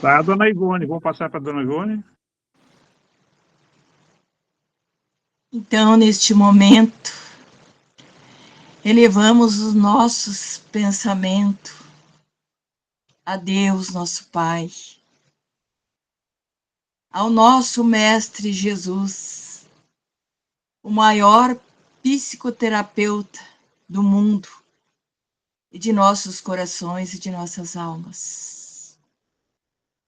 Tá, dona Ivone, vamos passar para a dona Ivone. Então, neste momento, elevamos os nossos pensamentos a Deus, nosso Pai, ao nosso Mestre Jesus, o maior psicoterapeuta do mundo e de nossos corações e de nossas almas.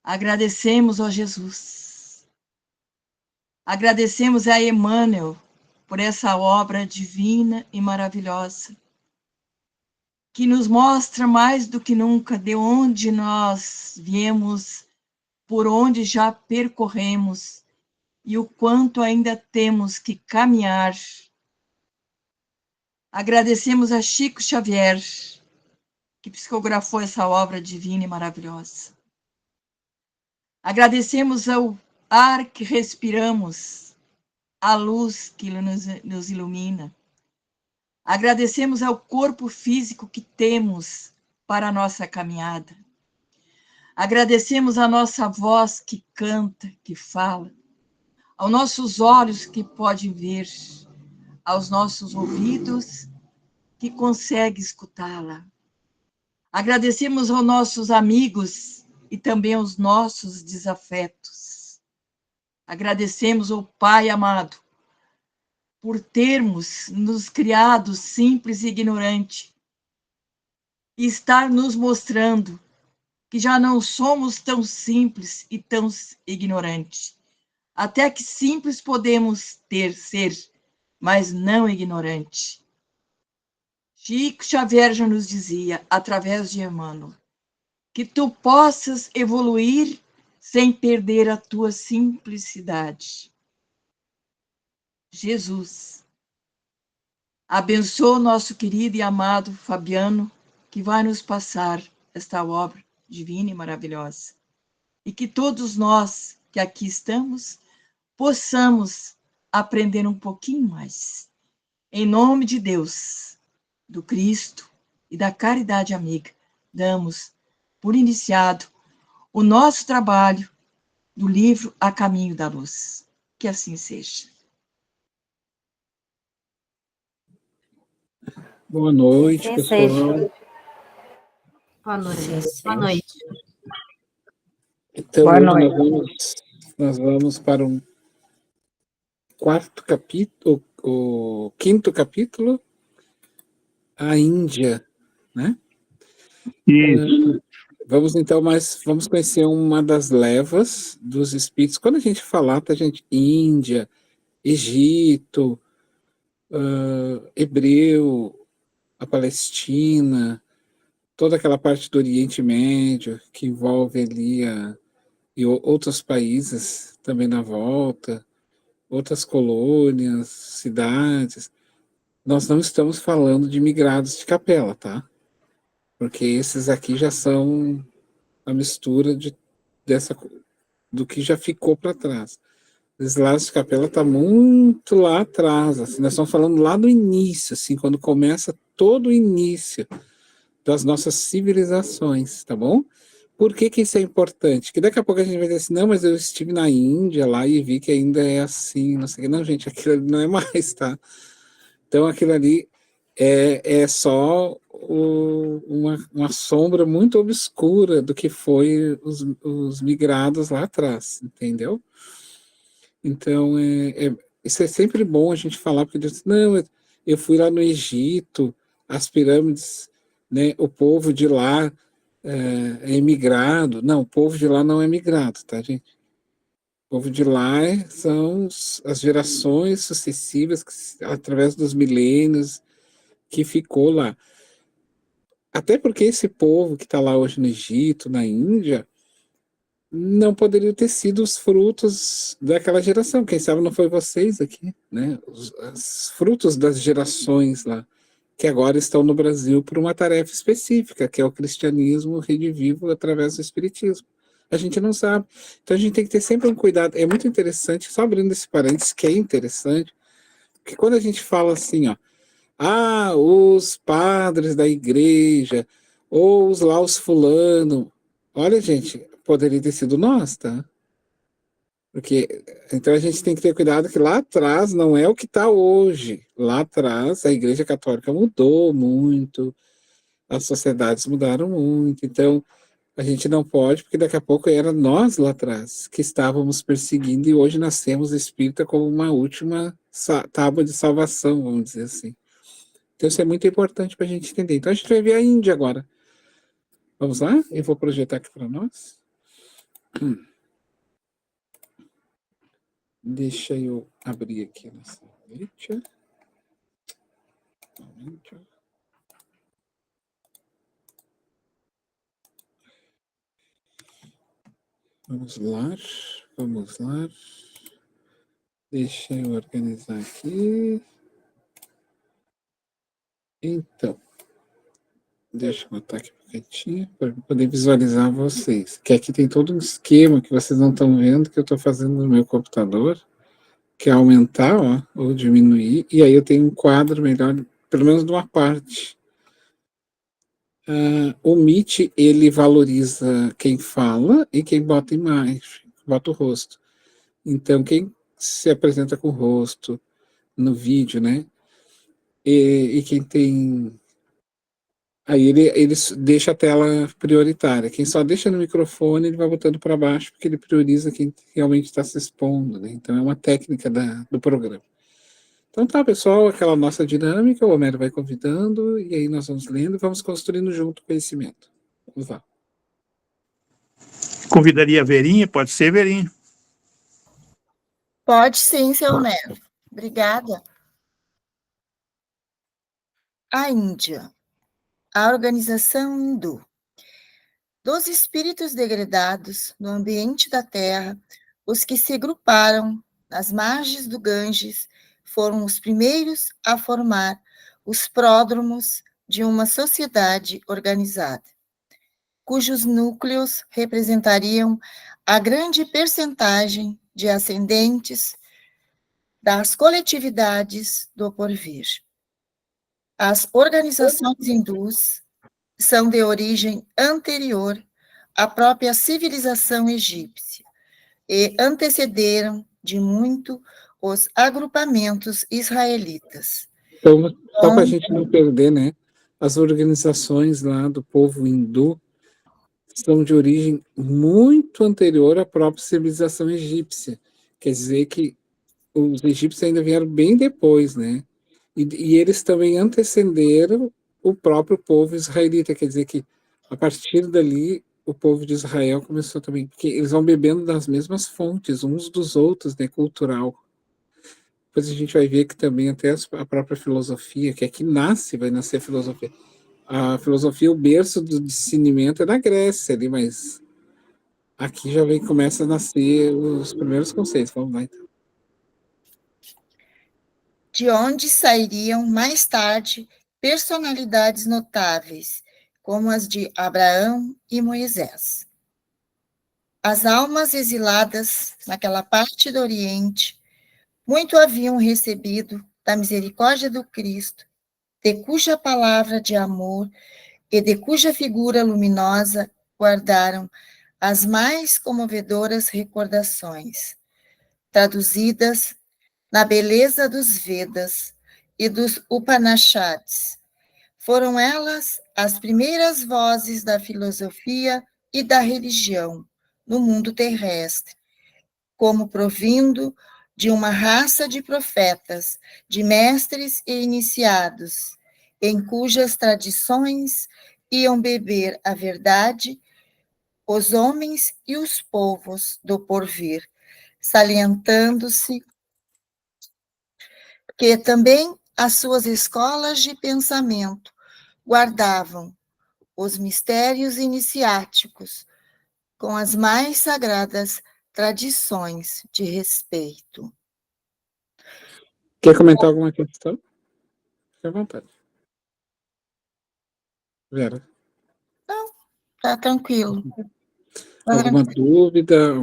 Agradecemos, ó Jesus. Agradecemos a Emmanuel por essa obra divina e maravilhosa, que nos mostra mais do que nunca de onde nós viemos, por onde já percorremos e o quanto ainda temos que caminhar. Agradecemos a Chico Xavier, que psicografou essa obra divina e maravilhosa. Agradecemos ao ar que respiramos, a luz que nos ilumina. Agradecemos ao corpo físico que temos para a nossa caminhada. Agradecemos a nossa voz que canta, que fala, aos nossos olhos que podem ver, aos nossos ouvidos que conseguem escutá-la. Agradecemos aos nossos amigos e também aos nossos desafetos. Agradecemos ao Pai amado por termos nos criado simples e ignorante e estar nos mostrando que já não somos tão simples e tão ignorantes. Até que simples podemos ser, mas não ignorante. Chico Xavier já nos dizia, através de Emmanuel, que tu possas evoluir sem perder a tua simplicidade. Jesus, abençoa o nosso querido e amado Fabiano, que vai nos passar esta obra divina e maravilhosa. E que todos nós que aqui estamos possamos aprender um pouquinho mais. Em nome de Deus, do Cristo e da caridade amiga, damos por iniciado o nosso trabalho do livro A Caminho da Luz. Que assim seja. Boa noite, pessoal. Boa noite. Boa noite. Então, Boa hoje noite. nós vamos para um quarto capítulo, o quinto capítulo, a Índia, né? Isso. Vamos então, vamos conhecer uma das levas dos espíritos. Quando a gente falar, tá, gente? Índia, Egito, Hebreu, a Palestina, toda aquela parte do Oriente Médio que envolve ali e outros países também na volta, outras colônias, cidades. Nós não estamos falando de migrados de capela, tá? Porque esses aqui já são a mistura do que já ficou para trás. Os lados de capela está muito lá atrás, assim, nós estamos falando lá do início, assim, quando começa todo o início das nossas civilizações, tá bom? Por que isso é importante? Que daqui a pouco a gente vai dizer assim, não, mas eu estive na Índia lá e vi que ainda é assim, não sei o que. Não, gente, aquilo ali não é mais, tá? Então, aquilo ali é só uma sombra muito obscura do que foi os migrados lá atrás, entendeu? Então, isso é sempre bom a gente falar, porque diz, não, eu fui lá no Egito, as pirâmides, né, o povo de lá é imigrado. Não, o povo de lá não é migrado, tá, gente? O povo de lá são as gerações sucessivas, através dos milênios, que ficou lá. Até porque esse povo que está lá hoje no Egito, na Índia, não poderiam ter sido os frutos daquela geração. Quem sabe não foi vocês aqui, né? Os frutos das gerações lá, que agora estão no Brasil por uma tarefa específica, que é o cristianismo redivivo através do espiritismo. A gente não sabe. Então a gente tem que ter sempre um cuidado. É muito interessante, só abrindo esse parênteses, que é interessante, porque quando a gente fala assim, ó, os padres da igreja, ou os fulano. Olha, gente, poderia ter sido nós, tá? Porque, então a gente tem que ter cuidado que lá atrás não é o que está hoje. Lá atrás a Igreja Católica mudou muito, as sociedades mudaram muito, então a gente não pode, porque daqui a pouco era nós lá atrás que estávamos perseguindo e hoje nascemos espírita como uma última tábua de salvação, vamos dizer assim. Então isso é muito importante para a gente entender. Então a gente vai ver a Índia agora. Vamos lá? Eu vou projetar aqui para nós. Deixa eu abrir aqui nessa letra. Vamos lá, vamos lá. Deixa eu organizar aqui. Então, deixa eu botar aqui um cantinho para poder visualizar vocês. Que aqui tem todo um esquema que vocês não estão vendo que eu estou fazendo no meu computador, que é aumentar, ó, ou diminuir, e aí eu tenho um quadro melhor, pelo menos de uma parte. O Meet, ele valoriza quem fala e quem bota imagem, bota o rosto. Então, quem se apresenta com o rosto no vídeo, né? E quem tem... Aí ele deixa a tela prioritária. Quem só deixa no microfone, ele vai botando para baixo, porque ele prioriza quem realmente está se expondo, né? Então, é uma técnica do programa. Então tá, pessoal, aquela nossa dinâmica, o Homero vai convidando, e aí nós vamos lendo e vamos construindo junto o conhecimento. Vamos lá. Convidaria a Verinha? Pode ser, Verinha? Pode sim, seu Homero. Obrigada. A Índia. A organização hindu. Dos espíritos degradados no ambiente da Terra, os que se agruparam nas margens do Ganges foram os primeiros a formar os pródromos de uma sociedade organizada, cujos núcleos representariam a grande percentagem de ascendentes das coletividades do porvir. As organizações hindus são de origem anterior à própria civilização egípcia e antecederam de muito os agrupamentos israelitas. Então, só para a gente não perder, né? As organizações lá do povo hindu são de origem muito anterior à própria civilização egípcia. Quer dizer que os egípcios ainda vieram bem depois, né? E eles também antecederam o próprio povo israelita. Quer dizer que, a partir dali, o povo de Israel começou também... Porque eles vão bebendo das mesmas fontes, uns dos outros, né? Cultural. Depois a gente vai ver que também até a própria filosofia, que é que nasce, vai nascer a filosofia. A filosofia, o berço do discernimento é na Grécia ali, mas aqui já vem, começa a nascer os primeiros conceitos. Vamos lá, então. De onde sairiam mais tarde personalidades notáveis, como as de Abraão e Moisés. As almas exiladas naquela parte do Oriente muito haviam recebido da misericórdia do Cristo, de cuja palavra de amor e de cuja figura luminosa guardaram as mais comovedoras recordações, traduzidas na beleza dos Vedas e dos Upanishads. Foram elas as primeiras vozes da filosofia e da religião no mundo terrestre, como provindo de uma raça de profetas, de mestres e iniciados, em cujas tradições iam beber a verdade os homens e os povos do porvir, salientando-se que também as suas escolas de pensamento guardavam os mistérios iniciáticos com as mais sagradas tradições de respeito. Quer comentar alguma questão? Fique à vontade. Vera. Não, tá tranquilo. Alguma dúvida?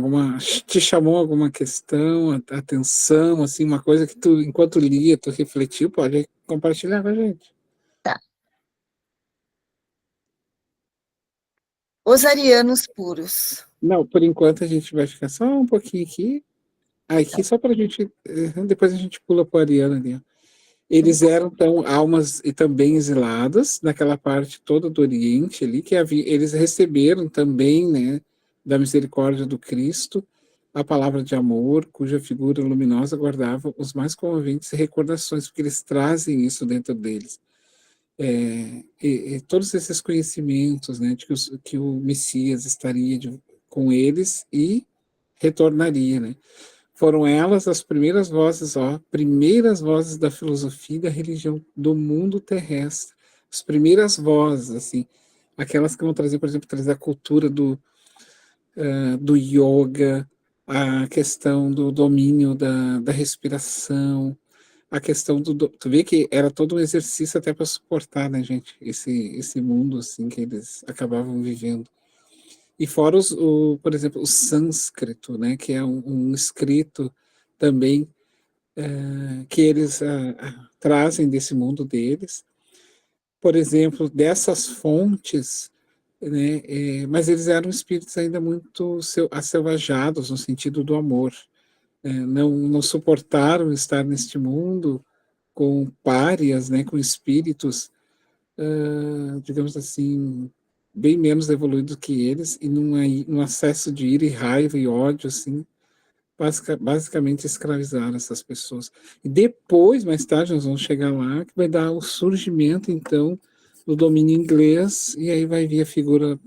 Te chamou alguma questão, atenção, assim, uma coisa que tu, enquanto lia, tu refletiu, pode compartilhar com a gente. Tá. Os arianos puros. Não, por enquanto a gente vai ficar só um pouquinho aqui. Aqui só para a gente. Depois a gente pula para o Ariano ali. Ó. Eles eram, então, almas e também exiladas, naquela parte toda do Oriente ali, que havia, eles receberam também, né, da misericórdia do Cristo, a palavra de amor, cuja figura luminosa guardava os mais comoventes recordações, porque eles trazem isso dentro deles. E todos esses conhecimentos, né, de que o Messias estaria com eles e retornaria, né? Foram elas as primeiras vozes da filosofia e da religião do mundo terrestre. As primeiras vozes, assim, aquelas que vão trazer, por exemplo, trazer a cultura do yoga, a questão do domínio da respiração, a questão tu vê que era todo um exercício até para suportar, né, gente, esse mundo, assim, que eles acabavam vivendo. E fora, por exemplo, o sânscrito, né, que é um escrito também que eles trazem desse mundo deles. Por exemplo, dessas fontes, né, mas eles eram espíritos ainda muito acelvajados no sentido do amor. Não suportaram estar neste mundo com párias, né, com espíritos, digamos assim, bem menos evoluídos que eles, e num acesso de ira e raiva e ódio, assim, basicamente escravizaram essas pessoas. E depois, mais tarde, nós vamos chegar lá, que vai dar o surgimento, então, do domínio inglês, e aí vai vir a figura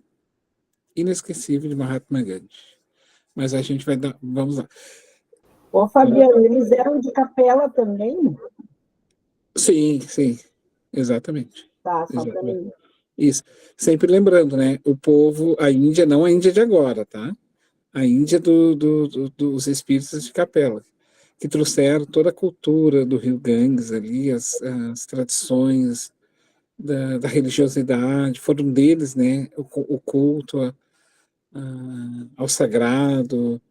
inesquecível de Mahatma Gandhi. Mas a gente vai dar, vamos lá. Ô, Fabiano, eles eram de capela também? Sim, sim, exatamente. Tá, só para Exatamente. mim. Isso. Sempre lembrando, né? O povo, a Índia, não a Índia de agora, tá? A Índia dos espíritos de capela, que trouxeram toda a cultura do rio Ganges ali, as tradições da religiosidade, foram deles, né? O culto ao sagrado.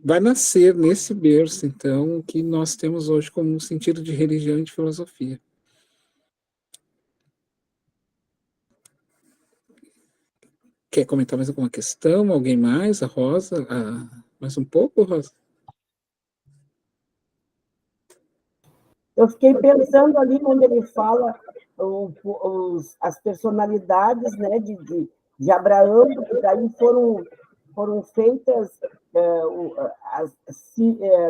Vai nascer nesse berço, então, o que nós temos hoje como um sentido de religião e de filosofia. Quer comentar mais alguma questão? Alguém mais? A Rosa? Mais um pouco, Rosa? Eu fiquei pensando ali quando ele fala as personalidades, né, de Abraão, que daí foram feitas,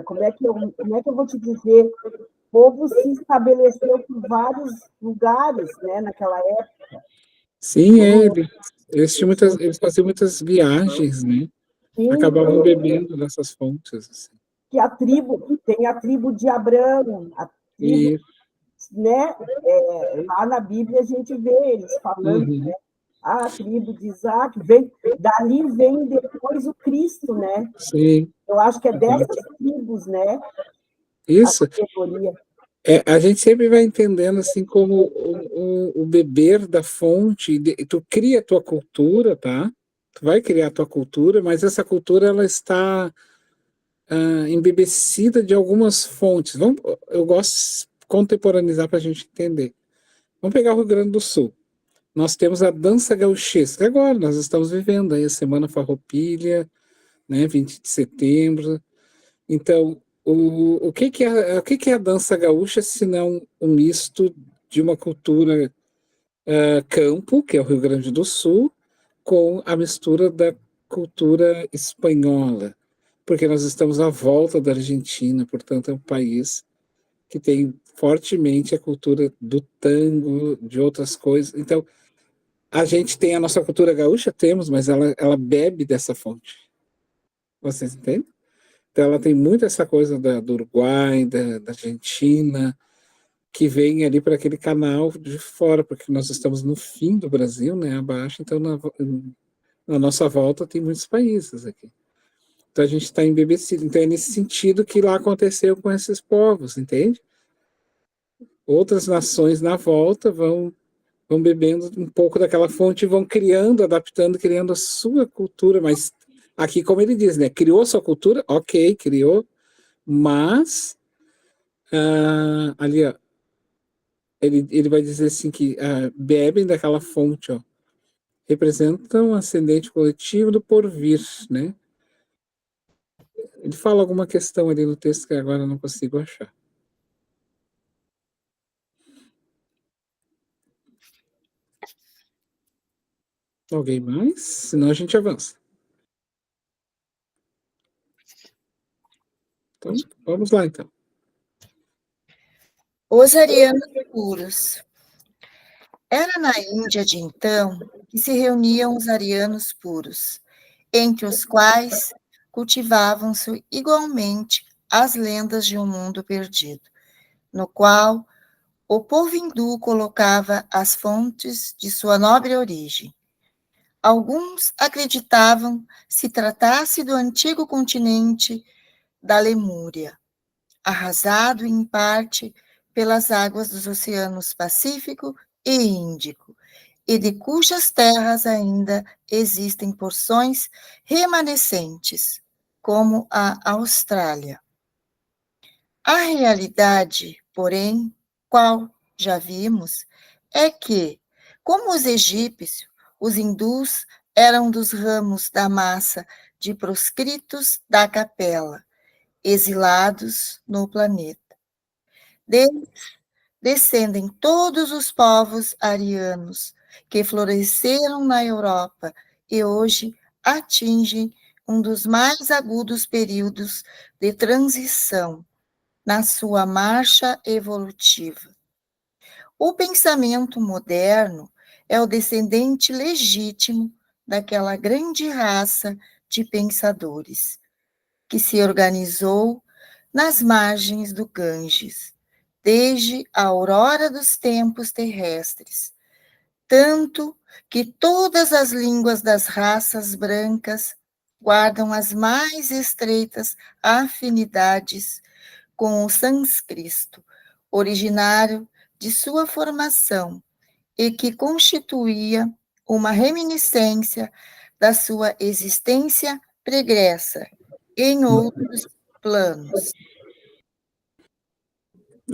como é que eu vou te dizer? O povo se estabeleceu por vários lugares, né, naquela época. Sim, eles faziam muitas viagens, né? Sim, Acabavam bebendo dessas fontes. Assim. que tem a tribo de Abraão, a tribo, E, né? Lá na Bíblia a gente vê eles falando, né? A tribo de Isaac, dali vem depois o Cristo, né? sim. Eu acho que é dessas tribos, né? Isso. A categoria. A gente sempre vai entendendo assim como o beber da fonte, tu cria a tua cultura, tá? Tu vai criar a tua cultura, mas essa cultura ela está embebecida de algumas fontes. Eu gosto de contemporaneizar para a gente entender. Vamos pegar o Rio Grande do Sul. Nós temos a dança gauchesca. Agora nós estamos vivendo aí a Semana Farroupilha, né, 20 de setembro. Então, o que é a dança gaúcha, se não um misto de uma cultura campo, que é o Rio Grande do Sul, com a mistura da cultura espanhola, porque nós estamos à volta da Argentina, portanto é um país que tem fortemente a cultura do tango, de outras coisas. Então, a gente tem a nossa cultura gaúcha, temos, mas ela bebe dessa fonte. Vocês entendem? Então, ela tem muito essa coisa do Uruguai, da Argentina, que vem ali para aquele canal de fora, porque nós estamos no fim do Brasil, né, abaixo, então na nossa volta tem muitos países aqui. Então a gente está embebecido. Então é nesse sentido que lá aconteceu com esses povos, entende? Outras nações na volta vão bebendo um pouco daquela fonte e vão criando, adaptando, criando a sua cultura, mas aqui, como ele diz, né, criou a sua cultura, ok, criou, mas ali, ó, ele vai dizer assim que bebem daquela fonte, ó, representam o ascendente coletivo do porvir, né? Ele fala alguma questão ali no texto que agora eu não consigo achar. Alguém mais? Senão a gente avança. Então, vamos lá, então. Os arianos puros. Era na Índia de então que se reuniam os arianos puros, entre os quais cultivavam-se igualmente as lendas de um mundo perdido, no qual o povo hindu colocava as fontes de sua nobre origem. Alguns acreditavam se tratasse do antigo continente da Lemúria, arrasado em parte pelas águas dos oceanos Pacífico e Índico, e de cujas terras ainda existem porções remanescentes, como a Austrália. A realidade, porém, qual já vimos, é que, como os egípcios, os hindus eram dos ramos da massa de proscritos da capela, exilados no planeta. Deles descendem todos os povos arianos que floresceram na Europa e hoje atingem um dos mais agudos períodos de transição na sua marcha evolutiva. O pensamento moderno é o descendente legítimo daquela grande raça de pensadores que se organizou nas margens do Ganges, desde a aurora dos tempos terrestres, tanto que todas as línguas das raças brancas guardam as mais estreitas afinidades com o sânscrito, originário de sua formação e que constituía uma reminiscência da sua existência pregressa em outros planos.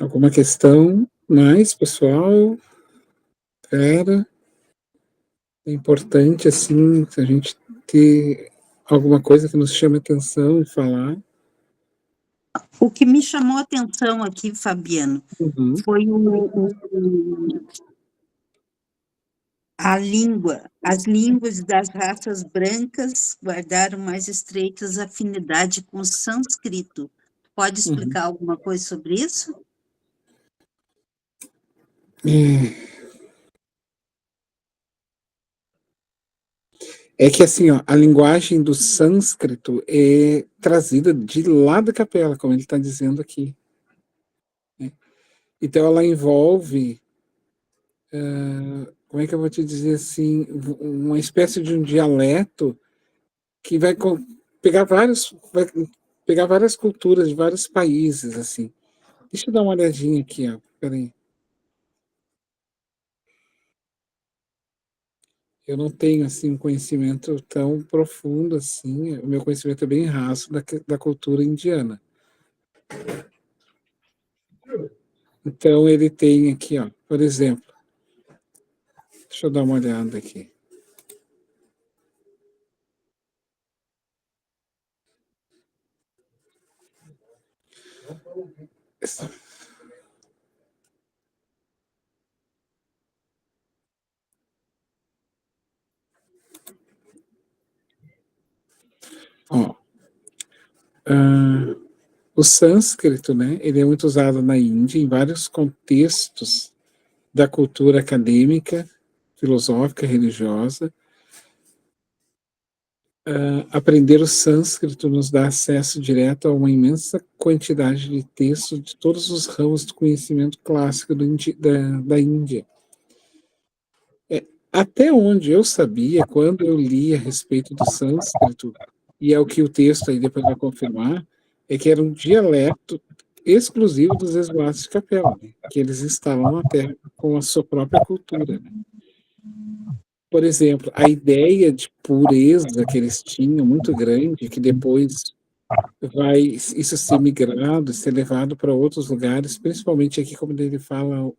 Alguma questão mais, pessoal? Era importante, assim, a gente ter alguma coisa que nos chame atenção e falar. O que me chamou a atenção aqui, Fabiano, foi a língua. As línguas das raças brancas guardaram mais estreitas afinidade com o sânscrito. Pode explicar alguma coisa sobre isso? É que, assim, ó, a linguagem do sânscrito é trazida de lá da capela, como ele está dizendo aqui. Né? Então, ela envolve, como é que eu vou te dizer assim, uma espécie de um dialeto que vai pegar várias culturas de vários países, assim. Deixa eu dar uma olhadinha aqui, ó. Peraí. Eu não tenho, assim, um conhecimento tão profundo, assim. O meu conhecimento é bem raso da cultura indiana. Então, ele tem aqui, ó, por exemplo, deixa eu dar uma olhada aqui. Ó, o sânscrito, né, ele é muito usado na Índia em vários contextos da cultura acadêmica, filosófica, religiosa. Aprender o sânscrito nos dá acesso direto a uma imensa quantidade de textos de todos os ramos do conhecimento clássico da Índia. Até onde eu sabia, quando eu li a respeito do sânscrito, e é o que o texto aí depois vai confirmar, é que era um dialeto exclusivo dos exilados de capela, né? Que eles instalam na terra com a sua própria cultura. Né? Por exemplo, a ideia de pureza que eles tinham, muito grande, que depois vai isso ser migrado, ser levado para outros lugares, principalmente aqui, como ele fala,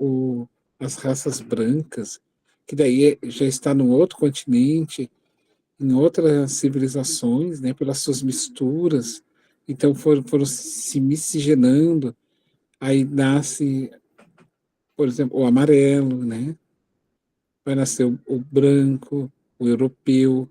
as raças brancas, que daí já está num outro continente, em outras civilizações, né, pelas suas misturas, então foram se miscigenando, aí nasce, por exemplo, o amarelo, né, vai nascer o branco, o europeu,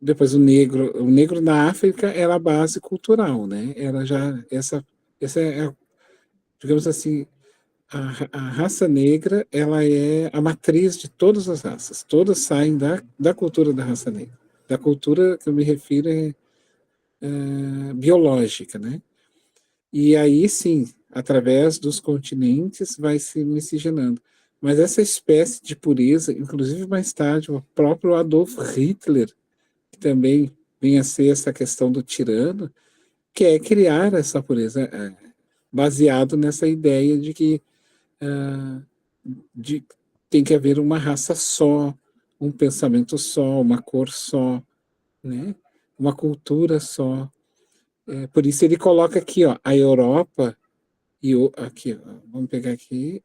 depois o negro na África era a base cultural, né, era já, essa é, digamos assim, a raça negra, ela é a matriz de todas as raças. Todas saem da cultura da raça negra. Da cultura que eu me refiro biológica, né? E aí, sim, através dos continentes, vai se miscigenando. Mas essa espécie de pureza, inclusive mais tarde, o próprio Adolf Hitler, que também vinha a ser essa questão do tirano, quer criar essa pureza baseado nessa ideia de que de, tem que haver uma raça só, um pensamento só, uma cor só, né? Uma cultura só. Por isso ele coloca aqui, ó, a Europa, aqui, ó, vamos pegar aqui,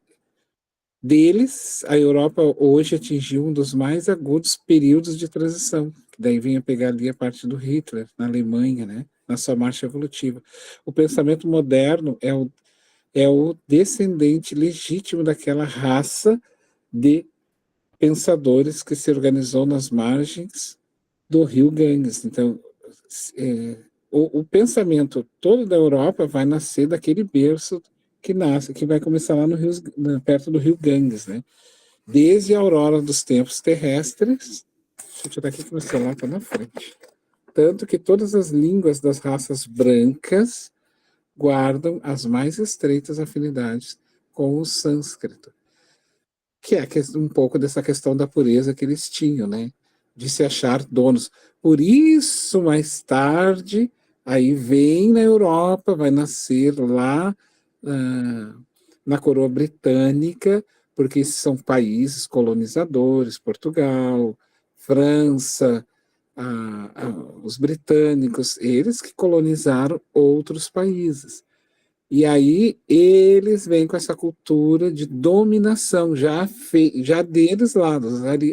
deles, a Europa hoje atingiu um dos mais agudos períodos de transição, que daí vem a pegar ali a parte do Hitler, na Alemanha, né? Na sua marcha evolutiva. O pensamento moderno é o descendente legítimo daquela raça de pensadores que se organizou nas margens do rio Ganges. Então, o pensamento todo da Europa vai nascer daquele berço que vai começar lá no rio, perto do rio Ganges, né? Desde a aurora dos tempos terrestres, deixa eu tirar aqui que meu celular está na frente. Tanto que todas as línguas das raças brancas guardam as mais estreitas afinidades com o sânscrito, que é um pouco dessa questão da pureza que eles tinham, né? De se achar donos. Por isso, mais tarde, aí vem na Europa, vai nascer lá na coroa britânica, porque esses são países colonizadores, Portugal, França, os britânicos, eles que colonizaram outros países. E aí eles vêm com essa cultura de dominação, já deles lá,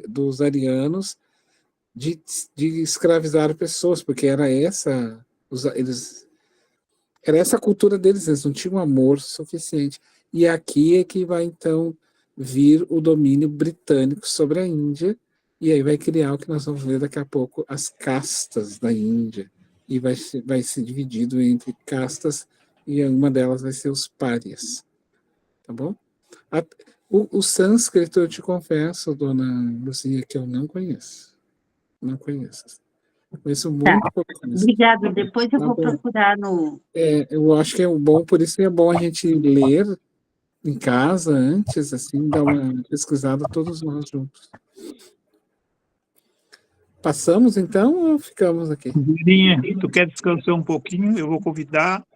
dos arianos, de escravizar pessoas, porque era essa cultura deles, eles não tinham amor suficiente. E aqui é que vai, então, vir o domínio britânico sobre a Índia, e aí vai criar o que nós vamos ver daqui a pouco, as castas da Índia, e vai ser dividido entre castas, e uma delas vai ser os párias, tá bom? O sânscrito, eu te confesso, dona Luzia, que eu não conheço. Não conheço. Conheço muito pouco. Obrigada, depois eu Tá vou bom. procurar no... Eu acho que é bom, por isso é bom a gente ler em casa antes, assim, dar uma pesquisada todos nós juntos. Passamos, então, ou ficamos aqui? Verinha, tu quer descansar um pouquinho? Eu vou convidar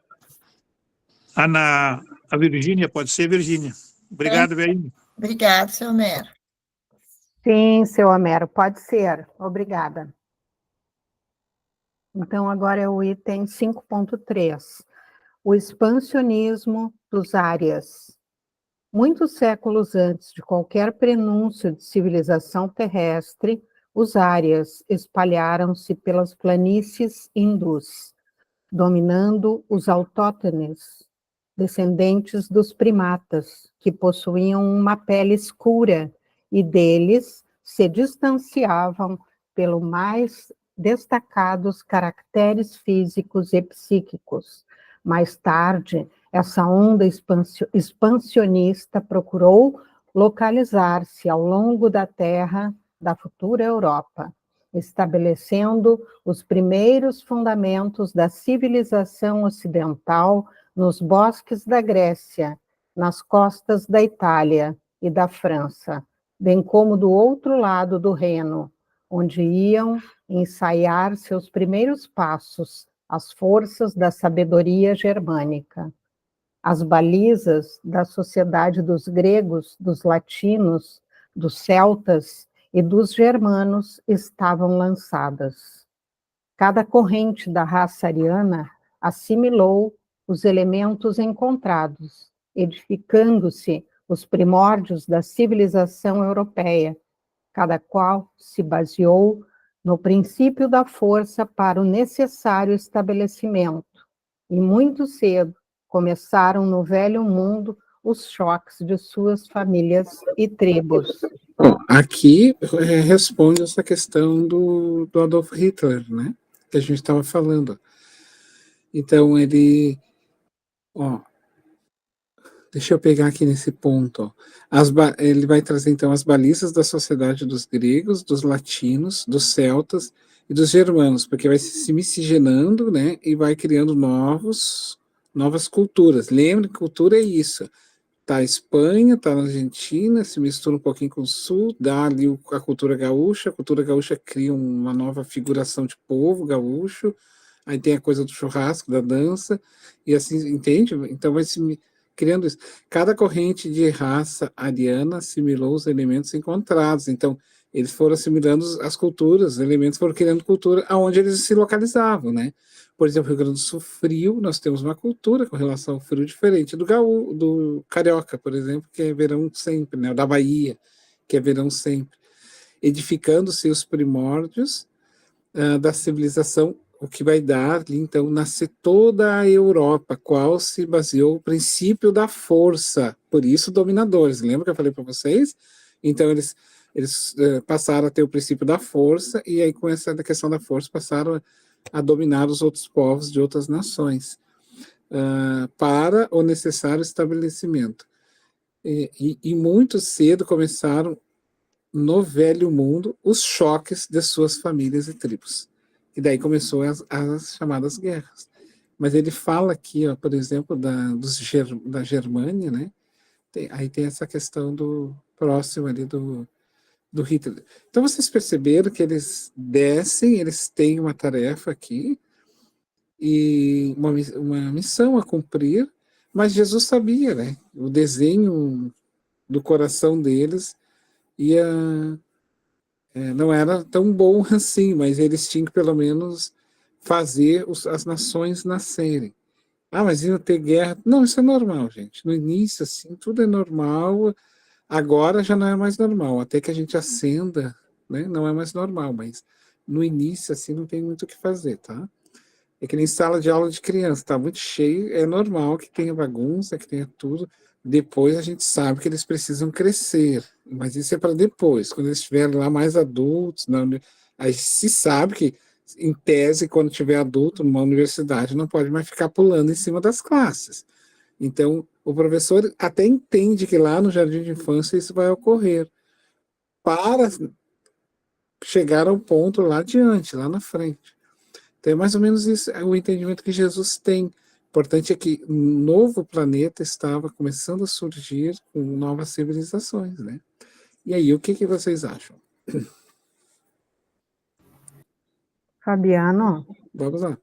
a Virgínia, pode ser, Virgínia? Obrigado, Verinha. Obrigado, seu Homero. Sim, seu Homero, pode ser. Obrigada. Então, agora é o item 5.3. O expansionismo dos árias. Muitos séculos antes de qualquer prenúncio de civilização terrestre, os árias espalharam-se pelas planícies hindus, dominando os autóctones, descendentes dos primatas, que possuíam uma pele escura e deles se distanciavam pelo mais destacados caracteres físicos e psíquicos. Mais tarde, essa onda expansionista procurou localizar-se ao longo da terra da futura Europa, estabelecendo os primeiros fundamentos da civilização ocidental nos bosques da Grécia, nas costas da Itália e da França, bem como do outro lado do Reno, onde iam ensaiar seus primeiros passos as forças da sabedoria germânica. As balizas da sociedade dos gregos, dos latinos, dos celtas e dos germanos estavam lançadas. Cada corrente da raça ariana assimilou os elementos encontrados edificando-se os primórdios da civilização europeia, cada qual se baseou no princípio da força para o necessário estabelecimento, e muito cedo começaram no velho mundo os choques de suas famílias e tribos. Bom, aqui responde essa questão do Adolf Hitler, né? Que a gente estava falando. Então, ele... Ó, deixa eu pegar aqui nesse ponto. Ó. Ele vai trazer, então, as balizas da sociedade dos gregos, dos latinos, dos celtas e dos germanos, porque vai se miscigenando, né? E vai criando novas culturas. Lembre que cultura é isso. Tá a Espanha, tá na Argentina, se mistura um pouquinho com o Sul, dá ali a cultura gaúcha cria uma nova figuração de povo gaúcho, aí tem a coisa do churrasco, da dança, e assim, entende? Então vai se criando isso. Cada corrente de raça ariana assimilou os elementos encontrados, então eles foram assimilando as culturas, os elementos foram criando cultura aonde eles se localizavam, né? Por exemplo, Rio Grande do Sul, frio, nós temos uma cultura com relação ao frio diferente do carioca, por exemplo, que é verão sempre, né? Da Bahia, que é verão sempre. Edificando-se os primórdios da civilização, o que vai dar, então, nascer toda a Europa, qual se baseou o princípio da força, por isso dominadores. Lembra que eu falei para vocês? Então, eles passaram a ter o princípio da força, e aí com essa questão da força passaram a dominar os outros povos de outras nações, para o necessário estabelecimento. E muito cedo começaram, no velho mundo, os choques de suas famílias e tribos. E daí começou as chamadas guerras. Mas ele fala aqui, ó, por exemplo, da Germânia, né? Aí tem essa questão do próximo ali do Hitler. Então vocês perceberam que eles descem, eles têm uma tarefa aqui e uma missão a cumprir, mas Jesus sabia, né? O desenho do coração deles não era tão bom assim, mas eles tinham que pelo menos fazer as nações nascerem. Ah, mas iam ter guerra? Não, isso é normal, gente. No início, assim, tudo é normal. Agora já não é mais normal, até que a gente acenda, né? Não é mais normal, mas no início, assim, não tem muito o que fazer, tá? É que nem sala de aula de criança, tá muito cheio, é normal que tenha bagunça, que tenha tudo. Depois a gente sabe que eles precisam crescer, mas isso é para depois, quando eles estiverem lá mais adultos, aí se sabe que, em tese, quando tiver adulto numa universidade, não pode mais ficar pulando em cima das classes. Então, o professor até entende que lá no jardim de infância isso vai ocorrer, para chegar ao ponto lá adiante, lá na frente. Então, é mais ou menos isso, é o entendimento que Jesus tem. O importante é que um novo planeta estava começando a surgir com novas civilizações, né? E aí, o que vocês acham? Fabiano, Vamos lá.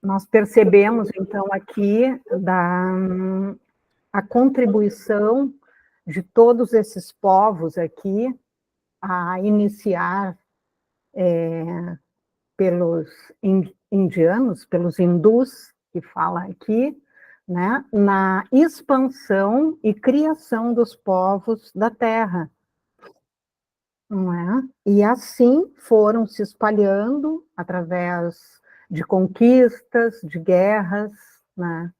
nós percebemos, então, aqui a contribuição de todos esses povos aqui a iniciar pelos indianos, pelos hindus, que fala aqui, né, na expansão e criação dos povos da Terra, não é? E assim foram se espalhando através de conquistas, de guerras, né?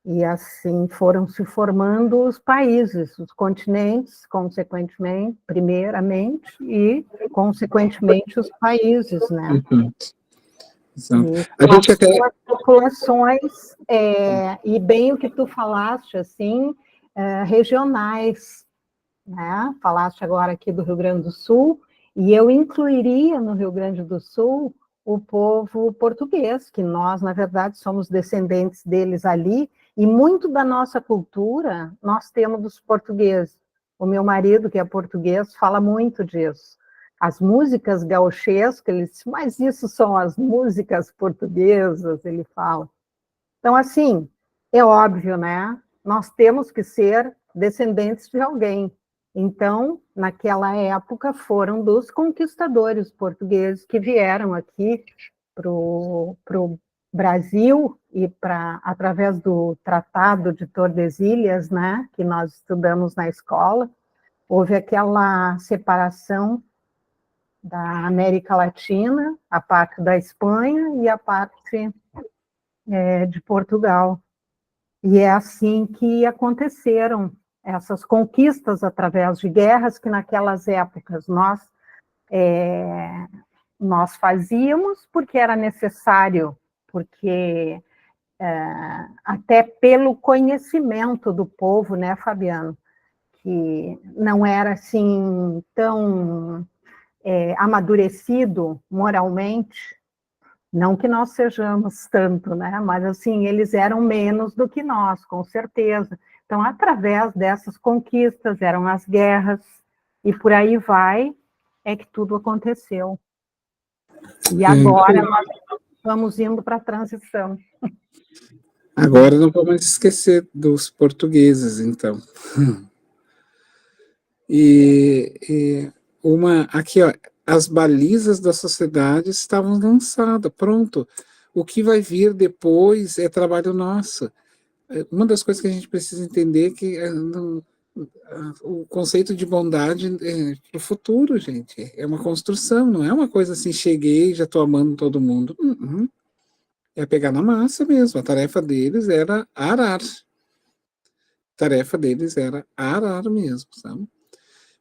E assim foram se formando os países, os continentes, consequentemente, primeiramente, e, consequentemente, os países, né? Uhum. E A gente até... as populações, e bem o que tu falaste, assim, regionais, né? Falaste agora aqui do Rio Grande do Sul, e eu incluiria no Rio Grande do Sul o povo português, que nós, na verdade, somos descendentes deles ali, e muito da nossa cultura nós temos dos portugueses. O meu marido, que é português, fala muito disso. As músicas gauchescas, ele diz, mas isso são as músicas portuguesas, ele fala. Então, assim, é óbvio, né? Nós temos que ser descendentes de alguém. Então, naquela época, foram dos conquistadores portugueses que vieram aqui para o Brasil e através do Tratado de Tordesilhas, né, que nós estudamos na escola, houve aquela separação da América Latina, a parte da Espanha e a parte de Portugal. E é assim que aconteceram essas conquistas através de guerras que naquelas épocas nós fazíamos porque era necessário, porque até pelo conhecimento do povo, né, Fabiano, que não era assim tão amadurecido moralmente, não que nós sejamos tanto, né, mas assim, eles eram menos do que nós, com certeza. Então, através dessas conquistas, eram as guerras, e por aí vai, é que tudo aconteceu. E agora nós vamos indo para a transição. Agora não vamos esquecer dos portugueses, então. Aqui, ó, as balizas da sociedade estavam lançadas, pronto. O que vai vir depois é trabalho nosso. Uma das coisas que a gente precisa entender é que o conceito de bondade é para o futuro, gente. É uma construção, não é uma coisa assim, cheguei, já estou amando todo mundo. É pegar na massa mesmo. A tarefa deles era arar. A tarefa deles era arar mesmo, sabe?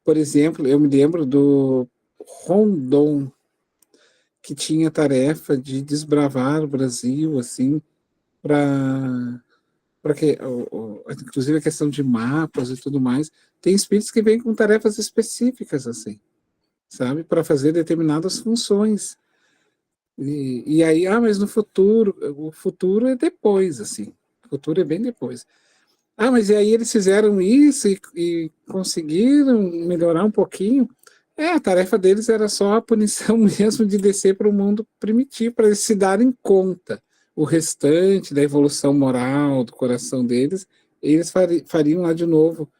Por exemplo, eu me lembro do Rondon, que tinha a tarefa de desbravar o Brasil, assim, para que, inclusive a questão de mapas e tudo mais, tem espíritos que vêm com tarefas específicas, assim, sabe, para fazer determinadas funções. E aí, mas no futuro, o futuro é depois, assim, o futuro é bem depois. Mas e aí eles fizeram isso e conseguiram melhorar um pouquinho. A tarefa deles era só a punição mesmo de descer para o mundo primitivo, para eles se darem conta. O restante da evolução moral do coração deles, eles fariam lá de novo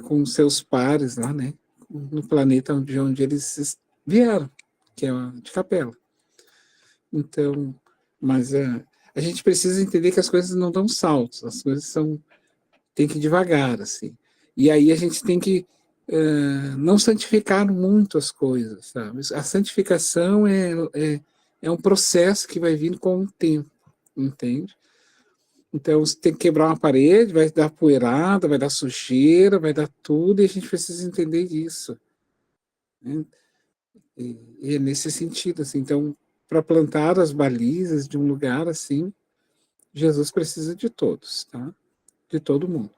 com seus pares lá, né? No planeta onde eles vieram, que é de Capela. Então, mas a gente precisa entender que as coisas não dão saltos, as coisas tem que ir devagar, assim. E aí a gente tem que não santificar muito as coisas, sabe? A santificação é um processo que vai vindo com o tempo, entende? Então, você tem que quebrar uma parede, vai dar poeirada, vai dar sujeira, vai dar tudo, e a gente precisa entender isso, né? E é nesse sentido, assim. Então, para plantar as balizas de um lugar assim, Jesus precisa de todos, tá? De todo mundo.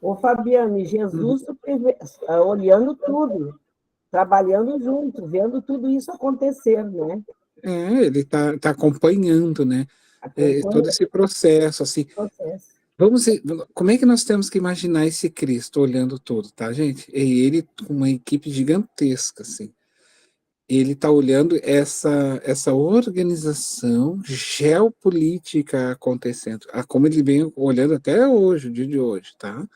Ô, Fabiano, e Jesus olhando tudo, trabalhando junto, vendo tudo isso acontecer, né? Ele tá acompanhando, né? Todo esse processo, assim. Vamos ver, como é que nós temos que imaginar esse Cristo olhando tudo, tá, gente? É ele com uma equipe gigantesca, assim. Ele está olhando essa organização geopolítica acontecendo, como ele vem olhando até hoje, o dia de hoje, tá?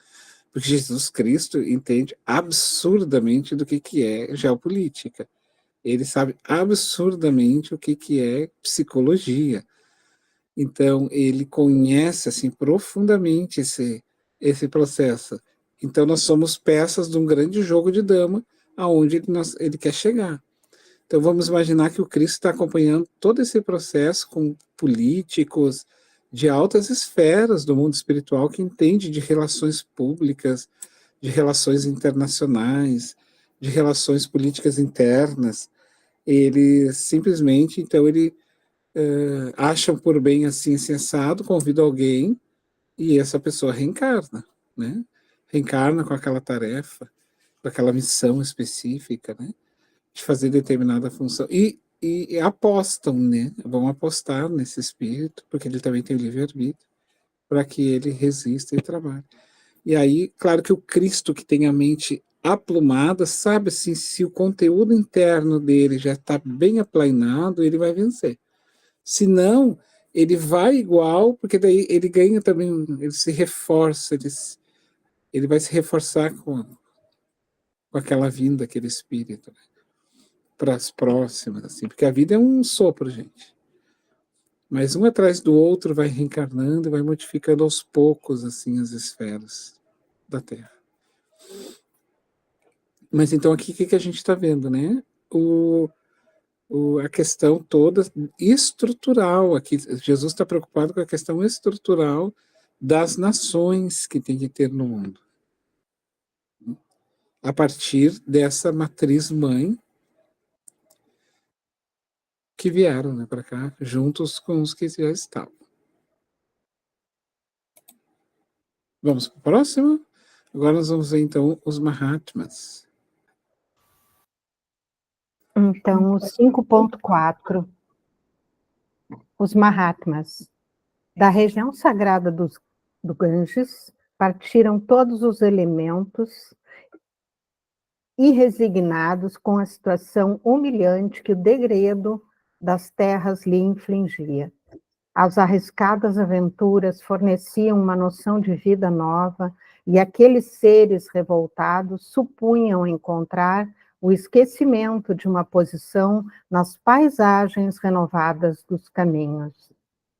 Porque Jesus Cristo entende absurdamente do que é geopolítica. Ele sabe absurdamente o que é psicologia. Então, ele conhece assim profundamente esse processo. Então, nós somos peças de um grande jogo de dama aonde ele quer chegar. Então, vamos imaginar que o Cristo está acompanhando todo esse processo com políticos de altas esferas do mundo espiritual que entende de relações públicas, de relações internacionais, de relações políticas internas. Ele simplesmente, então, acham por bem assim, sensado, convida alguém e essa pessoa reencarna, né? Reencarna com aquela tarefa, com aquela missão específica, né? De fazer determinada função. E apostam, né? Vão apostar nesse espírito, porque ele também tem o livre-arbítrio, para que ele resista e trabalhe. E aí, claro que o Cristo que tem a mente aplumada, sabe assim, se o conteúdo interno dele já está bem aplainado, ele vai vencer. Se não, ele vai igual, porque daí ele ganha também, ele se reforça, ele vai se reforçar com aquela vinda, aquele espírito, né? Para as próximas, assim, porque a vida é um sopro, gente. mas um atrás do outro vai reencarnando e vai modificando aos poucos assim as esferas da Terra. Mas então aqui o que a gente está vendo, né? A questão toda estrutural, aqui Jesus está preocupado com a questão estrutural das nações que tem que ter no mundo. A partir dessa matriz mãe que vieram, né, para cá, juntos com os que já estavam. Vamos para o próximo? Agora nós vamos ver, então, os Mahatmas. Então, o 5.4, os Mahatmas. Da região sagrada do Ganges, partiram todos os elementos e resignados com a situação humilhante que o degredo das terras lhe infligia. As arriscadas aventuras forneciam uma noção de vida nova, e aqueles seres revoltados supunham encontrar o esquecimento de uma posição nas paisagens renovadas dos caminhos.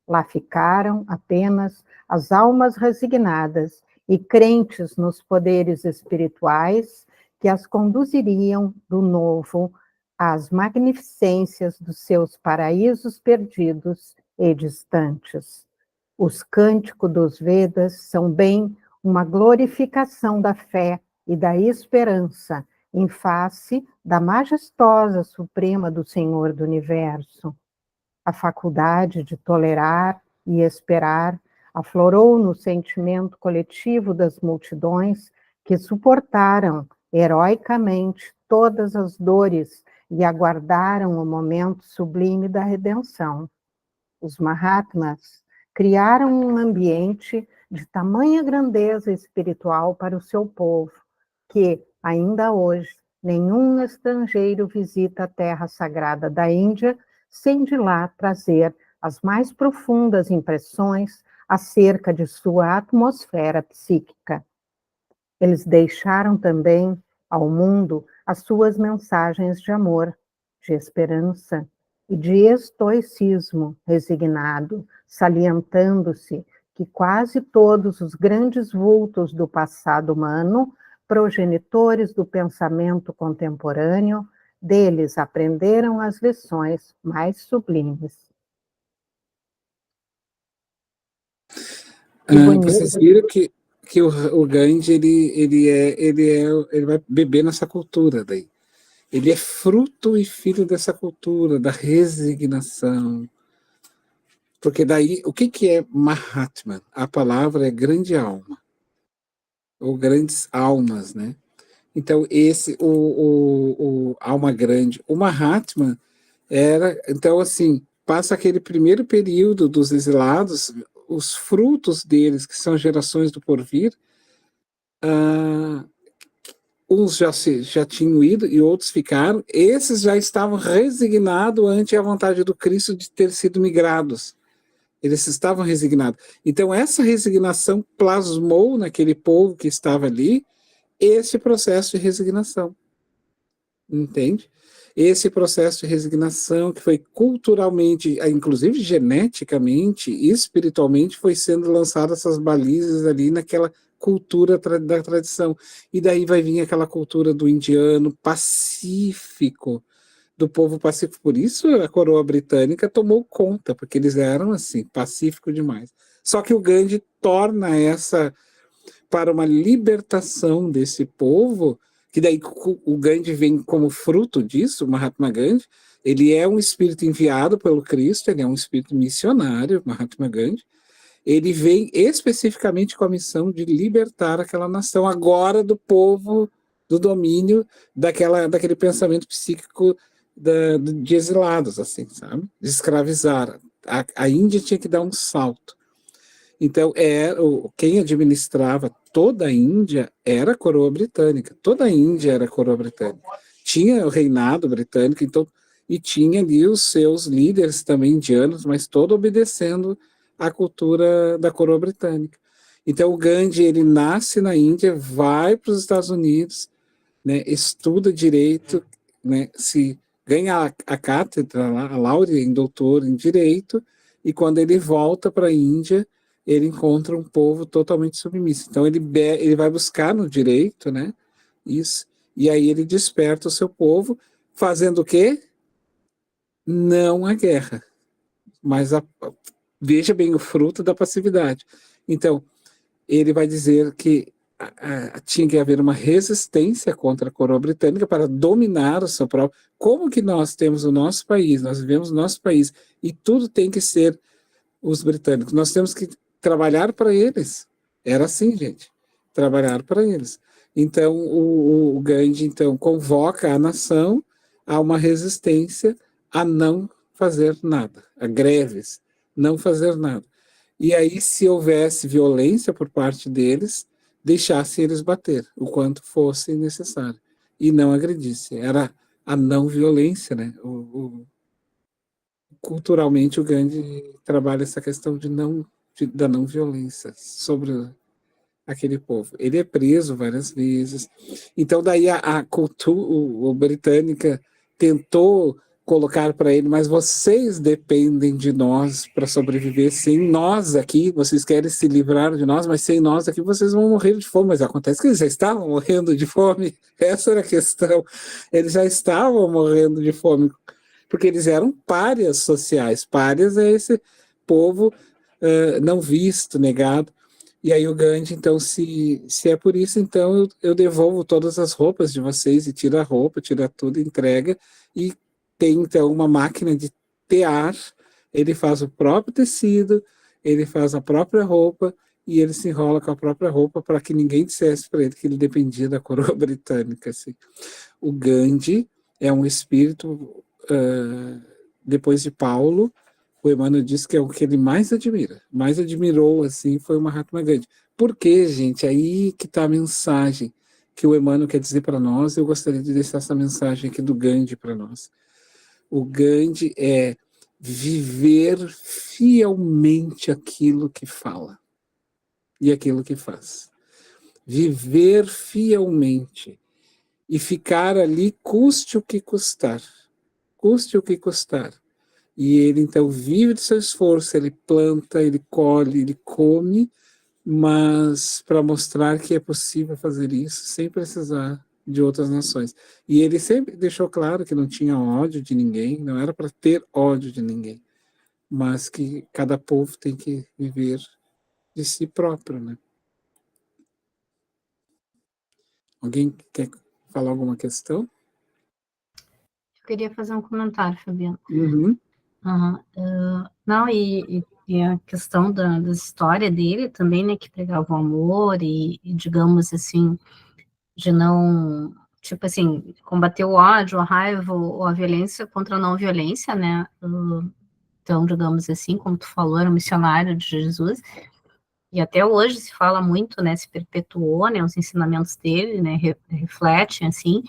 Lá ficaram apenas as almas resignadas e crentes nos poderes espirituais que as conduziriam do novo às magnificências dos seus paraísos perdidos e distantes. Os cânticos dos Vedas são bem uma glorificação da fé e da esperança em face da majestosa suprema do Senhor do Universo. A faculdade de tolerar e esperar aflorou no sentimento coletivo das multidões que suportaram heroicamente todas as dores e aguardaram o momento sublime da redenção. Os Mahatmas criaram um ambiente de tamanha grandeza espiritual para o seu povo, que, ainda hoje, nenhum estrangeiro visita a terra sagrada da Índia sem de lá trazer as mais profundas impressões acerca de sua atmosfera psíquica. Eles deixaram também ao mundo as suas mensagens de amor, de esperança e de estoicismo resignado, salientando-se que quase todos os grandes vultos do passado humano, progenitores do pensamento contemporâneo, deles aprenderam as lições mais sublimes. Vocês viram que o Gandhi ele vai beber nessa cultura daí. Ele é fruto e filho dessa cultura, da resignação. Porque daí, o que é Mahatma? A palavra é grande alma, ou grandes almas, né? Então, o alma grande, o Mahatma era, então, assim, passa aquele primeiro período dos exilados, os frutos deles, que são gerações do porvir, uns já tinham ido e outros ficaram, esses já estavam resignados ante a vontade do Cristo de ter sido migrados. Eles estavam resignados. Então, essa resignação plasmou naquele povo que estava ali esse processo de resignação. Entende? Esse processo de resignação que foi culturalmente, inclusive geneticamente, espiritualmente, foi sendo lançadas essas balizas ali naquela cultura da tradição. E daí vai vir aquela cultura do indiano pacífico, do povo pacífico. Por isso a coroa britânica tomou conta, porque eles eram assim, pacífico demais. Só que o Gandhi torna essa para uma libertação desse povo, que daí o Gandhi vem como fruto disso, o Mahatma Gandhi, ele é um espírito enviado pelo Cristo, ele é um espírito missionário, Mahatma Gandhi, ele vem especificamente com a missão de libertar aquela nação, agora do povo, do domínio daquele pensamento psíquico de exilados, assim, sabe? De escravizar. A Índia tinha que dar um salto. Então, quem administrava toda a Índia era a coroa britânica. Toda a Índia era a coroa britânica. Tinha o reinado britânico, então, e tinha ali os seus líderes também indianos, mas todo obedecendo à cultura da coroa britânica. Então, o Gandhi, ele nasce na Índia, vai para os Estados Unidos, né, estuda direito, né, se ganha a cátedra, a laurea em doutor em direito, e quando ele volta para a Índia, ele encontra um povo totalmente submisso. Então ele vai buscar no direito, né? Isso. E aí ele desperta o seu povo, fazendo o quê? Não a guerra, mas veja bem o fruto da passividade. Então, ele vai dizer que tinha que haver uma resistência contra a coroa britânica para dominar o seu próprio. Como que nós temos o nosso país, nós vivemos no nosso país, e tudo tem que ser os britânicos. Nós temos que trabalhar para eles. Era assim, gente. Trabalhar para eles. Então, o Gandhi, então, convoca a nação a uma resistência a não fazer nada, a greves, não fazer nada. E aí, se houvesse violência por parte deles, deixasse eles bater, o quanto fosse necessário, e não agredisse. Era a não violência, né? Culturalmente, o Gandhi trabalha essa questão da não violência sobre aquele povo. Ele é preso várias vezes. Então, daí a cultura britânica tentou colocar para ele, mas vocês dependem de nós para sobreviver. Sem nós aqui, vocês querem se livrar de nós, mas sem nós aqui vocês vão morrer de fome. Mas acontece que eles já estavam morrendo de fome. Essa era a questão. Eles já estavam morrendo de fome, porque eles eram párias sociais. Párias é esse povo não visto, negado. E aí o Gandhi, então, se é por isso, então eu devolvo todas as roupas de vocês, e tira a roupa, tira tudo, entrega, e tem, então, uma máquina de tear, ele faz o próprio tecido, ele faz a própria roupa, e ele se enrola com a própria roupa para que ninguém dissesse para ele que ele dependia da coroa britânica. Assim. O Gandhi é um espírito, depois de Paulo, o Emmanuel diz que é o que ele mais admirou, assim, foi o Mahatma Gandhi. Por quê, gente? Aí que está a mensagem que o Emmanuel quer dizer para nós. Eu gostaria de deixar essa mensagem aqui do Gandhi para nós. O Gandhi é viver fielmente aquilo que fala e aquilo que faz. Viver fielmente e ficar ali, custe o que custar. Custe o que custar. E ele, então, vive do seu esforço, ele planta, ele colhe, ele come, mas para mostrar que é possível fazer isso sem precisar de outras nações. E ele sempre deixou claro que não tinha ódio de ninguém, não era para ter ódio de ninguém, mas que cada povo tem que viver de si próprio, né? Alguém quer falar alguma questão? Eu queria fazer um comentário, Fabiano. Uhum. Não, e a questão da história dele também, né, que pregava o amor e, digamos assim, de não, tipo assim, combater o ódio, a raiva ou a violência contra a não violência, né, então, digamos assim, como tu falou, era um missionário de Jesus, e até hoje se fala muito, né, se perpetuou, né, os ensinamentos dele, né, refletem, assim,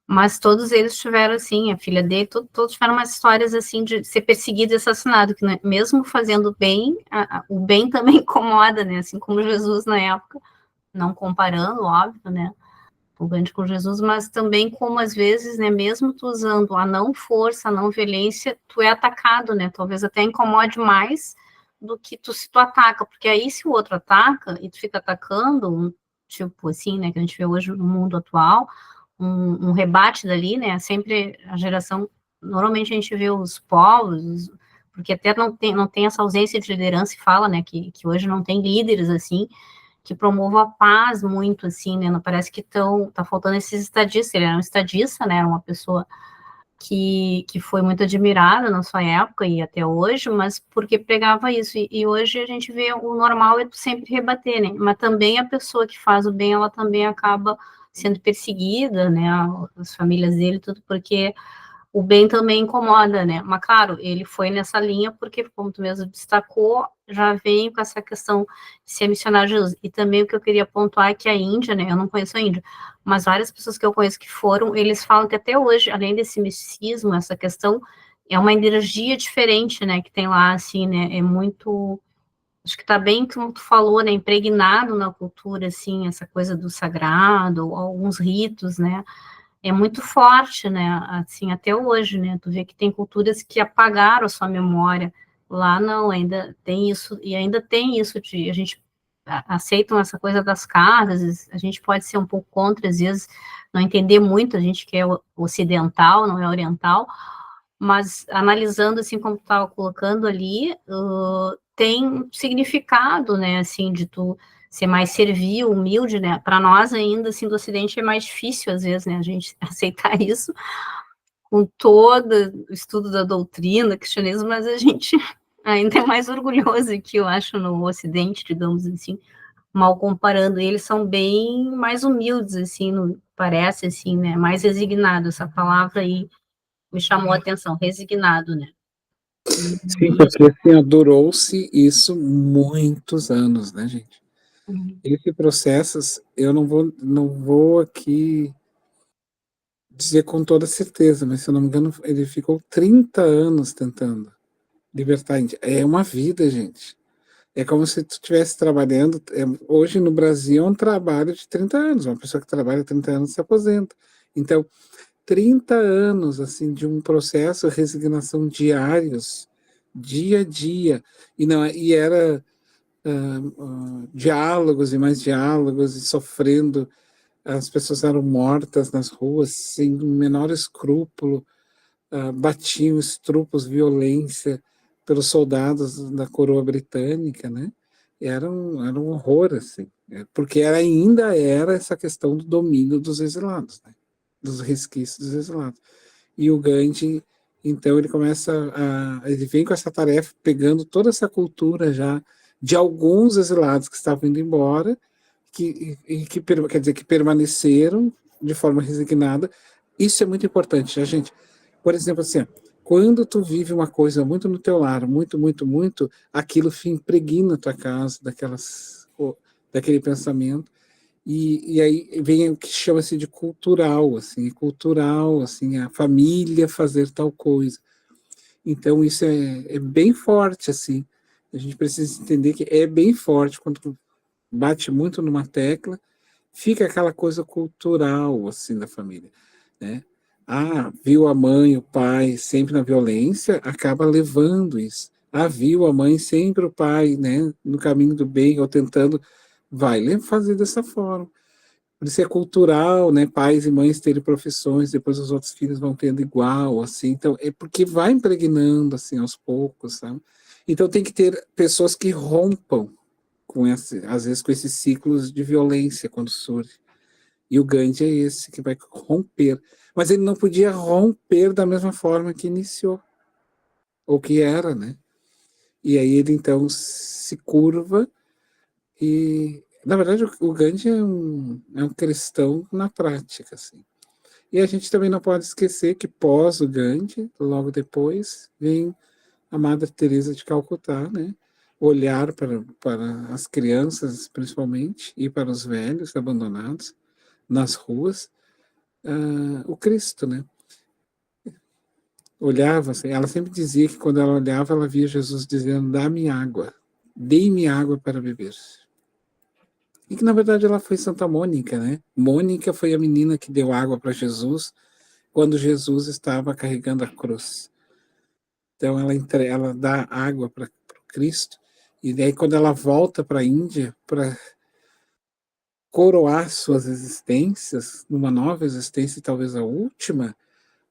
mas todos eles tiveram, assim, a filha dele, todos tiveram umas histórias, assim, de ser perseguido e assassinado, que, né, mesmo fazendo bem, o bem também incomoda, né, assim como Jesus na época, não comparando, óbvio, né, o Gandhi com Jesus, mas também como, às vezes, né, mesmo tu usando a não força, a não violência, tu é atacado, né, talvez até incomode mais do que se tu ataca, porque aí se o outro ataca, e tu fica atacando, tipo assim, né, que a gente vê hoje no mundo atual, um rebate dali, né, sempre a geração, normalmente a gente vê os povos, porque até não tem essa ausência de liderança, e fala, né, que hoje não tem líderes, assim, que promovam a paz muito, assim, né, não parece que tá faltando esses estadistas, ele era um estadista, né, era uma pessoa que foi muito admirada na sua época e até hoje, mas porque pregava isso, e hoje a gente vê o normal é sempre rebater, né, mas também a pessoa que faz o bem, ela também acaba sendo perseguida, né, as famílias dele, tudo, porque o bem também incomoda, né, mas claro, ele foi nessa linha porque, como tu mesmo destacou, já vem com essa questão de ser missionário de Jesus, e também o que eu queria pontuar é que a Índia, né, eu não conheço a Índia, mas várias pessoas que eu conheço que foram, eles falam que até hoje, além desse misticismo, essa questão, é uma energia diferente, né, que tem lá, assim, né, é muito... Acho que está bem, como tu falou, né, impregnado na cultura, assim, essa coisa do sagrado, alguns ritos, né, é muito forte, né, assim, até hoje, né, tu vê que tem culturas que apagaram a sua memória, Lá não, ainda tem isso, e ainda tem isso de, a gente aceitam essa coisa das casas, a gente pode ser um pouco contra, às vezes, não entender muito, a gente que é ocidental, não é oriental, mas analisando, assim, como tu estava colocando ali, tem significado, né, assim, de tu ser mais servil, humilde, né, para nós ainda, assim, do Ocidente é mais difícil, às vezes, né, a gente aceitar isso, com todo o estudo da doutrina, cristianismo, mas a gente ainda é mais orgulhoso que eu acho no Ocidente, digamos assim, mal comparando, eles são bem mais humildes, assim, parece, assim, né, mais resignado, essa palavra aí me chamou a atenção, resignado, né. Sim, porque assim, durou-se isso muitos anos, né, gente? Esse processo, eu não vou aqui dizer com toda certeza, mas se eu não me engano, ele ficou 30 anos tentando libertar a Índia. É uma vida, gente. É como se tu estivesse trabalhando, hoje no Brasil é um trabalho de 30 anos, uma pessoa que trabalha 30 anos se aposenta. Então, 30 anos, assim, de um processo de resignação diários, dia a dia, e era diálogos e mais diálogos, e sofrendo, as pessoas eram mortas nas ruas, sem o menor escrúpulo, batiam estrupos, violência pelos soldados da coroa britânica, né? Era um horror, assim, porque ainda era essa questão do domínio dos exilados, né? Dos resquícios dos exilados. E o Gandhi, então, ele vem com essa tarefa, pegando toda essa cultura já de alguns exilados que estavam indo embora, quer dizer, que permaneceram de forma resignada. Isso é muito importante, né, gente? Por exemplo, assim, quando tu vive uma coisa muito no teu lar, muito, muito, muito, aquilo impregna a tua casa, daquele pensamento, e aí vem o que chama-se de cultural, assim, a família fazer tal coisa. Então, isso é bem forte, assim, a gente precisa entender que é bem forte, quando tu bate muito numa tecla, fica aquela coisa cultural, assim, da família, né? Viu a mãe, o pai sempre na violência, acaba levando isso. Viu a mãe sempre o pai, né, no caminho do bem, ou tentando, vai fazer dessa forma. Por isso é cultural, né, pais e mães terem profissões, depois os outros filhos vão tendo igual, assim, então é porque vai impregnando, assim, aos poucos, sabe? Então tem que ter pessoas que rompam às vezes com esses ciclos de violência quando surge. E o Gandhi é esse que vai romper. Mas ele não podia romper da mesma forma que iniciou, ou que era, né? E aí ele então se curva e, na verdade, o Gandhi é um cristão na prática, assim. E a gente também não pode esquecer que pós o Gandhi, logo depois, vem a Madre Teresa de Calcutá, né? Olhar para as crianças, principalmente, e para os velhos abandonados nas ruas, o Cristo, né? Olhava, assim, ela sempre dizia que quando ela olhava, ela via Jesus dizendo: dá-me água, dê-me água para beber. E que, na verdade, ela foi Santa Mônica, né? Mônica foi a menina que deu água para Jesus quando Jesus estava carregando a cruz. Então, ela dá água para Cristo, e daí, quando ela volta para a Índia, para coroar suas existências, numa nova existência, talvez a última,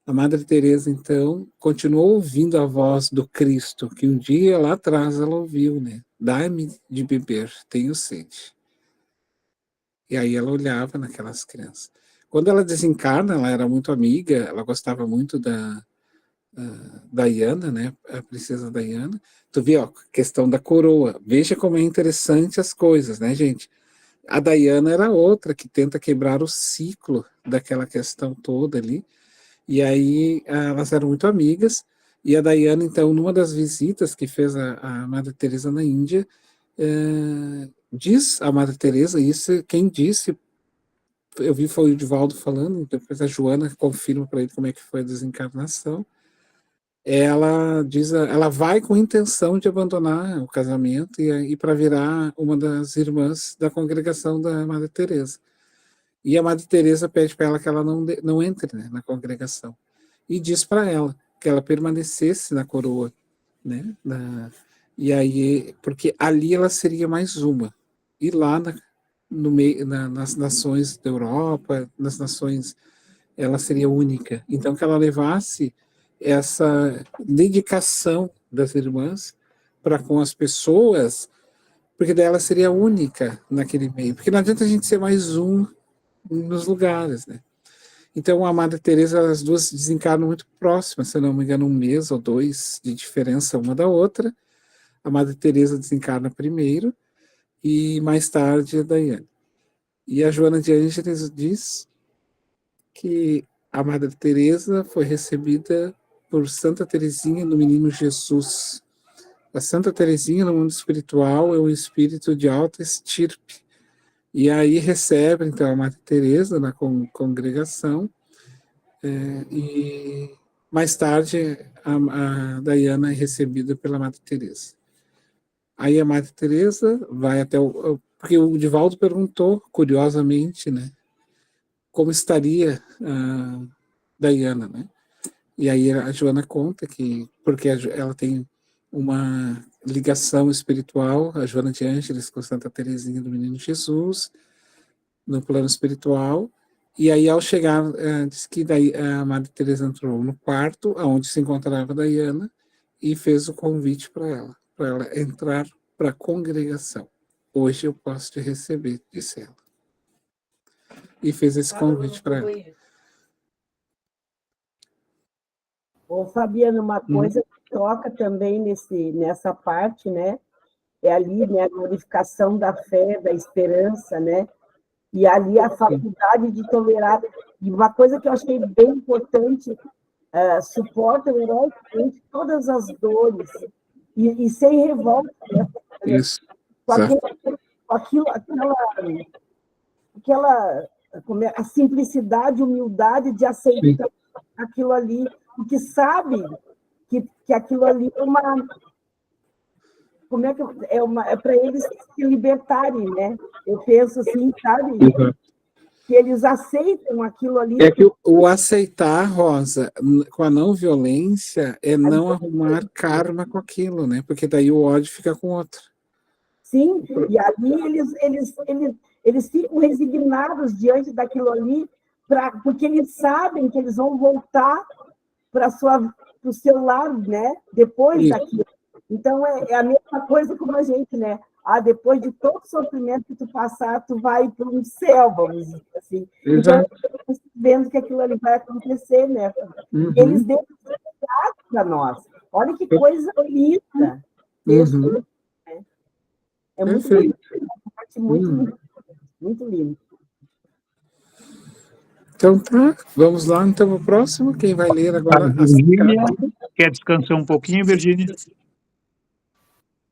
a Madre Teresa, então, continuou ouvindo a voz do Cristo, que um dia lá atrás ela ouviu, né? Dá-me de beber, tenho sede. E aí ela olhava naquelas crianças. Quando ela desencarna, ela era muito amiga, ela gostava muito da Diana, né? A princesa Diana. Tu vê, ó, a questão da coroa. Veja como é interessante as coisas, né, gente? A Diana era outra que tenta quebrar o ciclo daquela questão toda ali. E aí elas eram muito amigas, e a Diana, então, numa das visitas que fez a Madre Teresa na Índia, diz a Madre Teresa, isso quem disse, eu vi foi o Divaldo falando, depois a Joana confirma para ele como é que foi a desencarnação, ela vai com intenção de abandonar o casamento e para virar uma das irmãs da congregação da Madre Teresa. E a Madre Teresa pede para ela que ela não entre, né, na congregação. E diz para ela que ela permanecesse na coroa, né? E aí, porque ali ela seria mais uma. E lá no meio, nas nações da Europa, nas nações, ela seria única. Então, que ela levasse essa dedicação das irmãs para com as pessoas, porque daí ela seria única naquele meio. Porque não adianta a gente ser mais um nos lugares, né? Então, a Madre Teresa, as duas desencarnam muito próximas, se não me engano, 1 mês ou 2 de diferença uma da outra. A Madre Teresa desencarna primeiro e mais tarde a Daiane. E a Joana de Ângeles diz que a Madre Teresa foi recebida por Santa Teresinha do Menino Jesus. A Santa Teresinha, no mundo espiritual, é um espírito de alta estirpe. E aí recebe, então, a Madre Teresa na congregação, e mais tarde a Daiana é recebida pela Madre Teresa. Aí a Madre Teresa vai até porque o Divaldo perguntou, curiosamente, né, como estaria a Daiana, né? E aí a Joana conta que, porque ela tem uma ligação espiritual, a Joana de Ângeles com Santa Teresinha do Menino Jesus, no plano espiritual, e aí ao chegar, diz que daí a Madre Teresa entrou no quarto, onde se encontrava a Daiana, e fez o convite para ela entrar para a congregação. Hoje eu posso te receber, disse ela. E fez esse convite para ela. Ô, Fabiana, uma coisa que toca também nessa parte, né? É ali, né, a glorificação da fé, da esperança, né? E ali a faculdade de tolerar. E uma coisa que eu achei bem importante, suportam heroicamente todas as dores e sem revolta, né? Isso. Com aquela a simplicidade, humildade de aceitar aquilo ali, porque sabe que aquilo ali é uma... Como é que é para eles se libertarem, né? Eu penso assim, sabe? Uhum. Que eles aceitam aquilo ali. É que o aceitar, Rosa, com a não violência, é não arrumar karma com aquilo, né? Porque daí o ódio fica com outro. Sim, e ali eles ficam resignados diante daquilo ali, porque eles sabem que eles vão voltar para o seu lar, né? Depois daquilo. Então, é a mesma coisa como a gente, né? Depois de todo o sofrimento que tu passar, tu vai para um céu, vamos dizer assim. Então, vendo que aquilo ali vai acontecer, né? Uhum. Eles deixam para nós. Olha que coisa linda. Uhum. É muito lindo. Muito lindo. Então tá, vamos lá então para o próximo. Quem vai ler agora? Virgínia, quer descansar um pouquinho, Virgínia?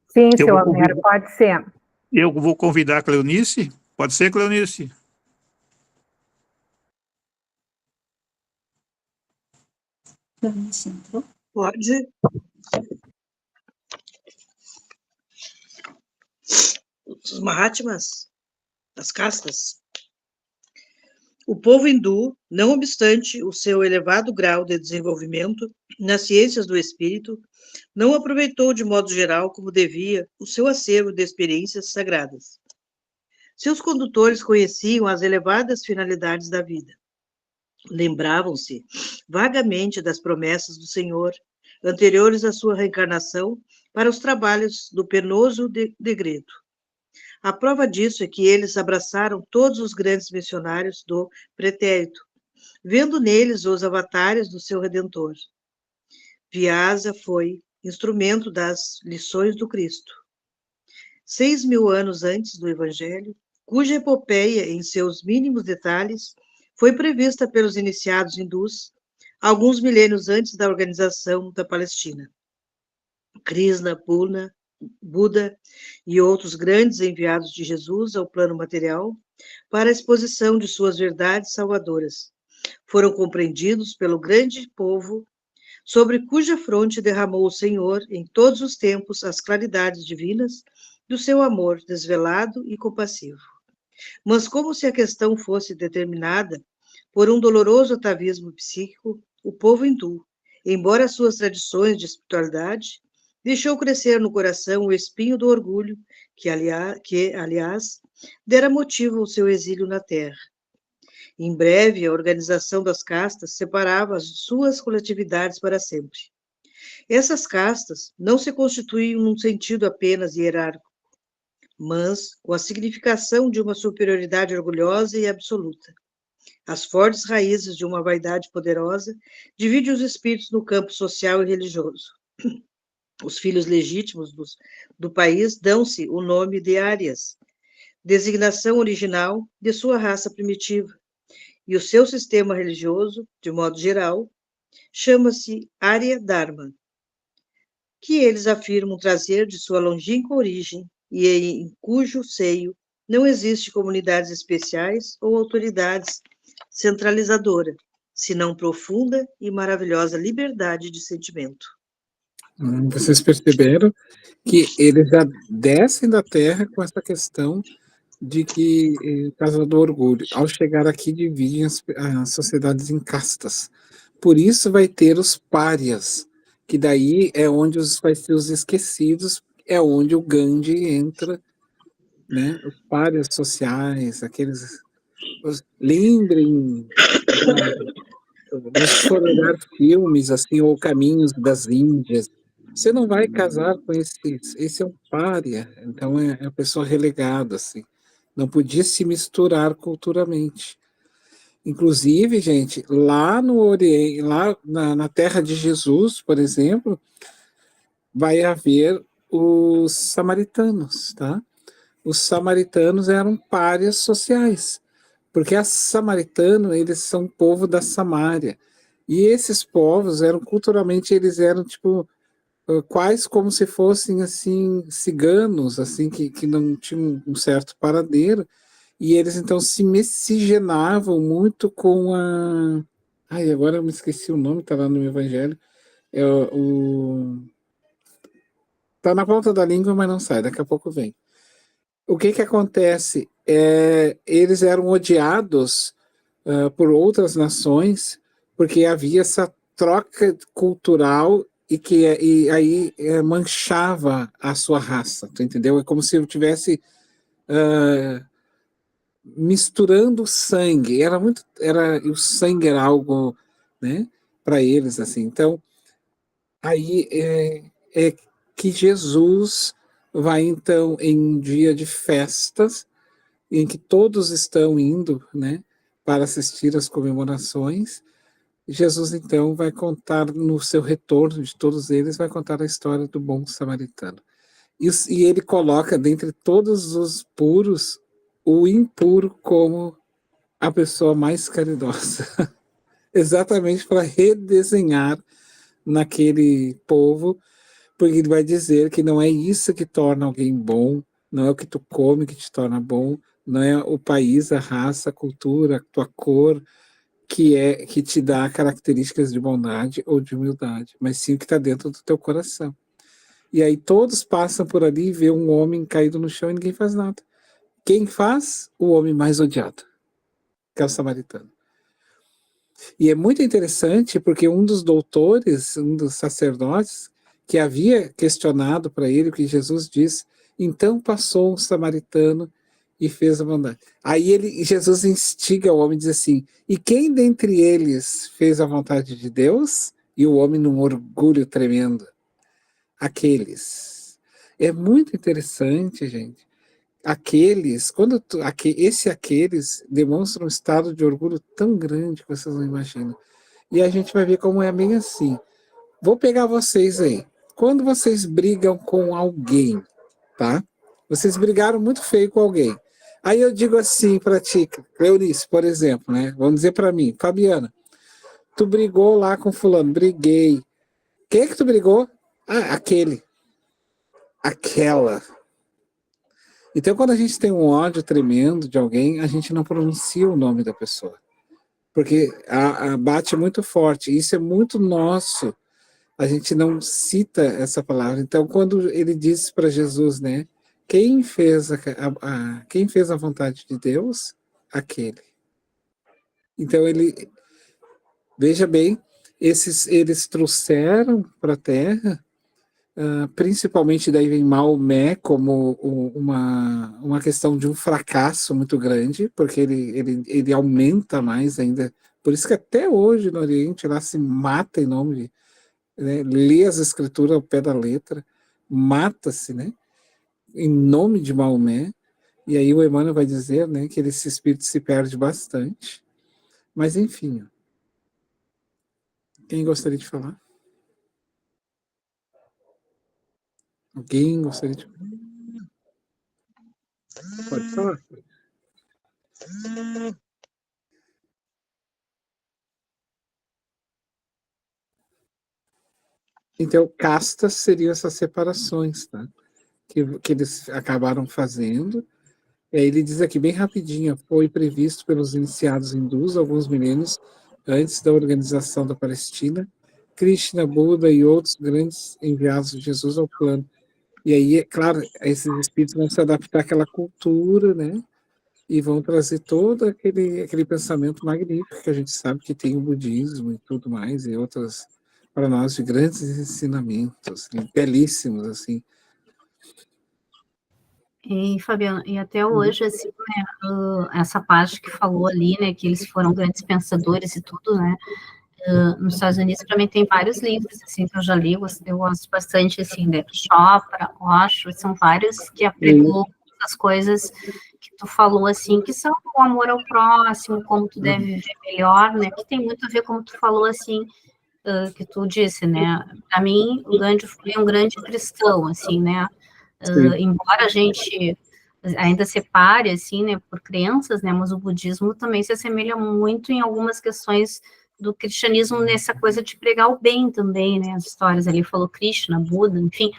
Sim, seu Homero, pode ser. Eu vou convidar a Cleonice. Pode ser, Cleonice? Pode. Os Mahatmas, as castas. O povo hindu, não obstante o seu elevado grau de desenvolvimento nas ciências do espírito, não aproveitou de modo geral como devia o seu acervo de experiências sagradas. Seus condutores conheciam as elevadas finalidades da vida. Lembravam-se vagamente das promessas do Senhor, anteriores à sua reencarnação, para os trabalhos do penoso degredo. A prova disso é que eles abraçaram todos os grandes missionários do pretérito, vendo neles os avatares do seu Redentor. Vyasa foi instrumento das lições do Cristo. 6.000 anos antes do Evangelho, cuja epopeia, em seus mínimos detalhes, foi prevista pelos iniciados hindus, alguns milênios antes da organização da Palestina. Krishna, Buda e outros grandes enviados de Jesus ao plano material para a exposição de suas verdades salvadoras, foram compreendidos pelo grande povo sobre cuja fronte derramou o Senhor em todos os tempos as claridades divinas do seu amor desvelado e compassivo. Mas como se a questão fosse determinada por um doloroso atavismo psíquico, o povo hindu, embora suas tradições de espiritualidade deixou crescer no coração o espinho do orgulho, aliás, dera motivo ao seu exílio na terra. Em breve, a organização das castas separava as suas coletividades para sempre. Essas castas não se constituíam num sentido apenas hierárquico, mas com a significação de uma superioridade orgulhosa e absoluta. As fortes raízes de uma vaidade poderosa dividem os espíritos no campo social e religioso. Os filhos legítimos do país dão-se o nome de Árias, designação original de sua raça primitiva, e o seu sistema religioso, de modo geral, chama-se Arya Dharma, que eles afirmam trazer de sua longínqua origem e em cujo seio não existe comunidades especiais ou autoridades centralizadora, senão profunda e maravilhosa liberdade de sentimento. Vocês perceberam que eles já descem da terra com essa questão de que, por causa do orgulho, ao chegar aqui, dividem as sociedades em castas. Por isso vai ter os párias, que daí é onde vai ter os esquecidos, é onde o Gandhi entra, né? Os párias sociais, aqueles... Lembrem se for olhar filmes, assim, ou Caminhos das Índias, você não vai casar com esse é um pária, então é a pessoa relegada, assim, não podia se misturar culturalmente. Inclusive, gente, lá no Oriente, lá na terra de Jesus, por exemplo, vai haver os samaritanos, tá? Os samaritanos eram párias sociais, porque os samaritanos, eles são povo da Samária, e esses povos eram culturalmente, eles eram tipo quais como se fossem assim ciganos, assim que não tinham um certo paradeiro, e eles então se miscigenavam muito com a... Ai, agora eu me esqueci o nome, tá lá no Evangelho, é tá na ponta da língua, mas não sai, daqui a pouco vem. O que acontece? Eles eram odiados por outras nações, porque havia essa troca cultural e aí manchava a sua raça, tu entendeu? É como se eu tivesse misturando sangue, e o sangue era algo, né, para eles, assim. Então, aí é que Jesus vai, então, em um dia de festas, em que todos estão indo, né, para assistir às comemorações, Jesus, então, vai contar no seu retorno de todos eles, vai contar a história do bom samaritano. E ele coloca, dentre todos os puros, o impuro como a pessoa mais caridosa. Exatamente para redesenhar naquele povo, porque ele vai dizer que não é isso que torna alguém bom, não é o que tu come que te torna bom, não é o país, a raça, a cultura, a tua cor, que te dá características de bondade ou de humildade, mas sim o que está dentro do teu coração. E aí todos passam por ali e vê um homem caído no chão e ninguém faz nada. Quem faz? O homem mais odiado, que é o samaritano. E é muito interessante porque um dos doutores, um dos sacerdotes, que havia questionado para ele o que Jesus disse, então passou um samaritano e fez a bondade. Aí Jesus instiga o homem e diz assim, e quem dentre eles fez a vontade de Deus? E o homem num orgulho tremendo. Aqueles. É muito interessante, gente. Aqueles demonstram um estado de orgulho tão grande que vocês não imaginam. E a gente vai ver como é bem assim. Vou pegar vocês aí. Quando vocês brigam com alguém, tá? Vocês brigaram muito feio com alguém. Aí eu digo assim para ti, Eunice, por exemplo, né? Vamos dizer para mim, Fabiana, tu brigou lá com fulano, briguei. Quem é que tu brigou? Ah, aquele. Aquela. Então, quando a gente tem um ódio tremendo de alguém, a gente não pronuncia o nome da pessoa. Porque bate muito forte. Isso é muito nosso. A gente não cita essa palavra. Então, quando ele disse para Jesus, né? Quem fez a vontade de Deus? Aquele. Então, veja bem, eles trouxeram para a Terra principalmente daí vem Maomé como uma questão de um fracasso muito grande, porque ele aumenta mais ainda. Por isso que até hoje no Oriente lá se mata em nome de, né, lê as escrituras ao pé da letra, mata-se, né, em nome de Maomé. E aí o Emmanuel vai dizer, né, que esse espírito se perde bastante. Mas enfim, quem gostaria de falar? Alguém gostaria de falar? Pode falar. Então, castas seriam essas separações, tá? Que eles acabaram fazendo. Ele diz aqui bem rapidinho, foi previsto pelos iniciados hindus alguns milênios antes da organização da Palestina, Krishna, Buda e outros grandes enviados de Jesus ao plano. E aí, é claro, esses espíritos vão se adaptar àquela cultura, né? E vão trazer todo aquele pensamento magnífico que a gente sabe que tem o budismo e tudo mais, e outras, para nós, de grandes ensinamentos, belíssimos, assim. E, Fabiana, e até hoje, assim, né, essa parte que falou ali, né, que eles foram grandes pensadores e tudo, né, nos Estados Unidos também tem vários livros, assim, que eu já li, eu gosto bastante, assim, de Chopra, Osho, são vários que apregou as coisas que tu falou, assim, que são o amor ao próximo, como tu deve viver melhor, né, que tem muito a ver, como tu falou, assim, que tu disse, né, para mim, o Gandhi foi um grande cristão, assim, né, embora a gente ainda separe, assim, né, por crenças, né, mas o budismo também se assemelha muito em algumas questões do cristianismo nessa coisa de pregar o bem também, né, as histórias ali, falou Krishna, Buda, enfim,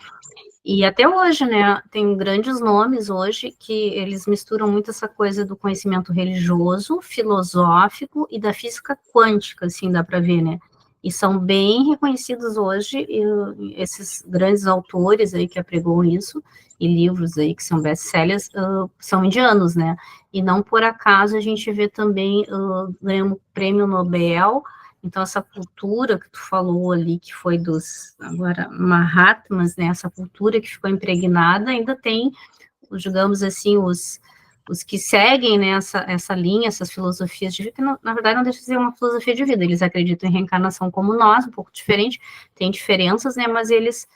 e até hoje, né, tem grandes nomes hoje que eles misturam muito essa coisa do conhecimento religioso, filosófico e da física quântica, assim, dá para ver, né, e são bem reconhecidos hoje, esses grandes autores aí que apregam isso, e livros aí que são best-sellers, são indianos, né, e não por acaso a gente vê também, ganhando prêmio Nobel, então essa cultura que tu falou ali, que foi dos, agora, Mahatmas, né, essa cultura que ficou impregnada, ainda tem, digamos assim, os que seguem, né, essa linha, essas filosofias de vida, que na verdade não deixa de ser uma filosofia de vida, eles acreditam em reencarnação como nós, um pouco diferente, tem diferenças, né, mas eles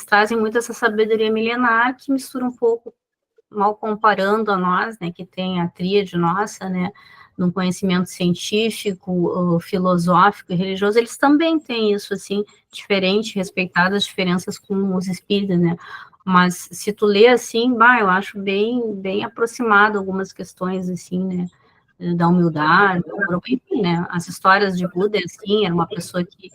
trazem muito essa sabedoria milenar que mistura um pouco, mal comparando a nós, né, que tem a tríade nossa, né, no conhecimento científico, filosófico e religioso, eles também têm isso, assim, diferente, respeitado as diferenças com os espíritos, né, mas se tu lê assim, eu acho bem aproximado algumas questões, assim, né, da humildade, enfim, né, as histórias de Buda, assim, era uma pessoa que,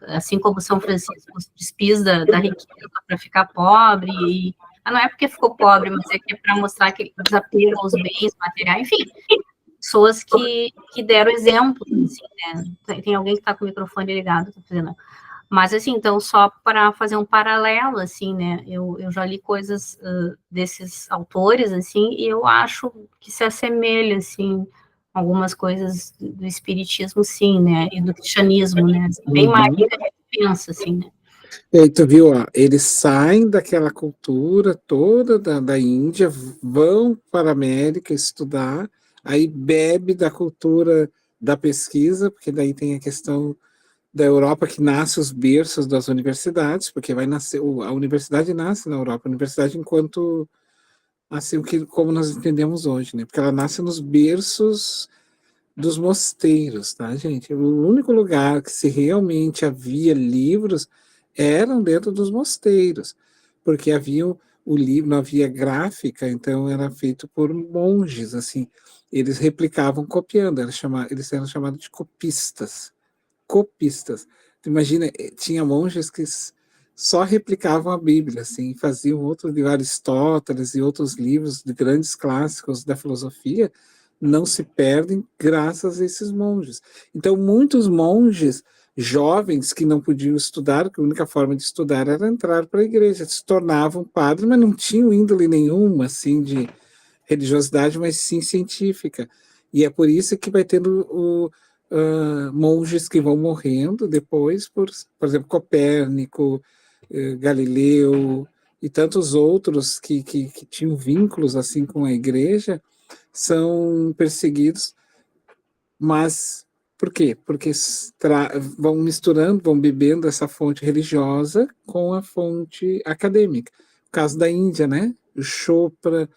assim como São Francisco, despiz da riqueza para ficar pobre, e não é porque ficou pobre, mas é que é para mostrar que desapego aos bens materiais, enfim, pessoas que deram exemplo, assim, né, tem alguém que está com o microfone ligado, tá fazendo... Mas, assim, então, só para fazer um paralelo, assim, né, eu já li coisas desses autores, assim, e eu acho que se assemelha, assim, algumas coisas do espiritismo, sim, né, e do cristianismo, né, bem mais do que a gente pensa, assim, né. E aí tu viu, ó, eles saem daquela cultura toda da Índia, vão para a América estudar, aí bebe da cultura da pesquisa, porque daí tem a questão da Europa que nasce os berços das universidades, porque vai nascer, a universidade nasce na Europa, a universidade enquanto, assim, como nós entendemos hoje, né, porque ela nasce nos berços dos mosteiros, tá, gente? O único lugar que se realmente havia livros eram dentro dos mosteiros, porque havia o livro, não havia gráfica, então era feito por monges, assim, eles replicavam copiando, eles eram chamados de copistas. Imagina, tinha monges que só replicavam a Bíblia, assim, faziam outros livros, Aristóteles e outros livros de grandes clássicos da filosofia, não se perdem graças a esses monges. Então, muitos monges jovens que não podiam estudar, que a única forma de estudar era entrar para a igreja, se tornavam padres, mas não tinham índole nenhuma, assim, de religiosidade, mas sim científica. E é por isso que vai tendo monges que vão morrendo depois, por exemplo, Copérnico, Galileu e tantos outros que tinham vínculos assim com a igreja, são perseguidos, mas por quê? Porque vão misturando, vão bebendo essa fonte religiosa com a fonte acadêmica. O caso da Índia, né? O Chopra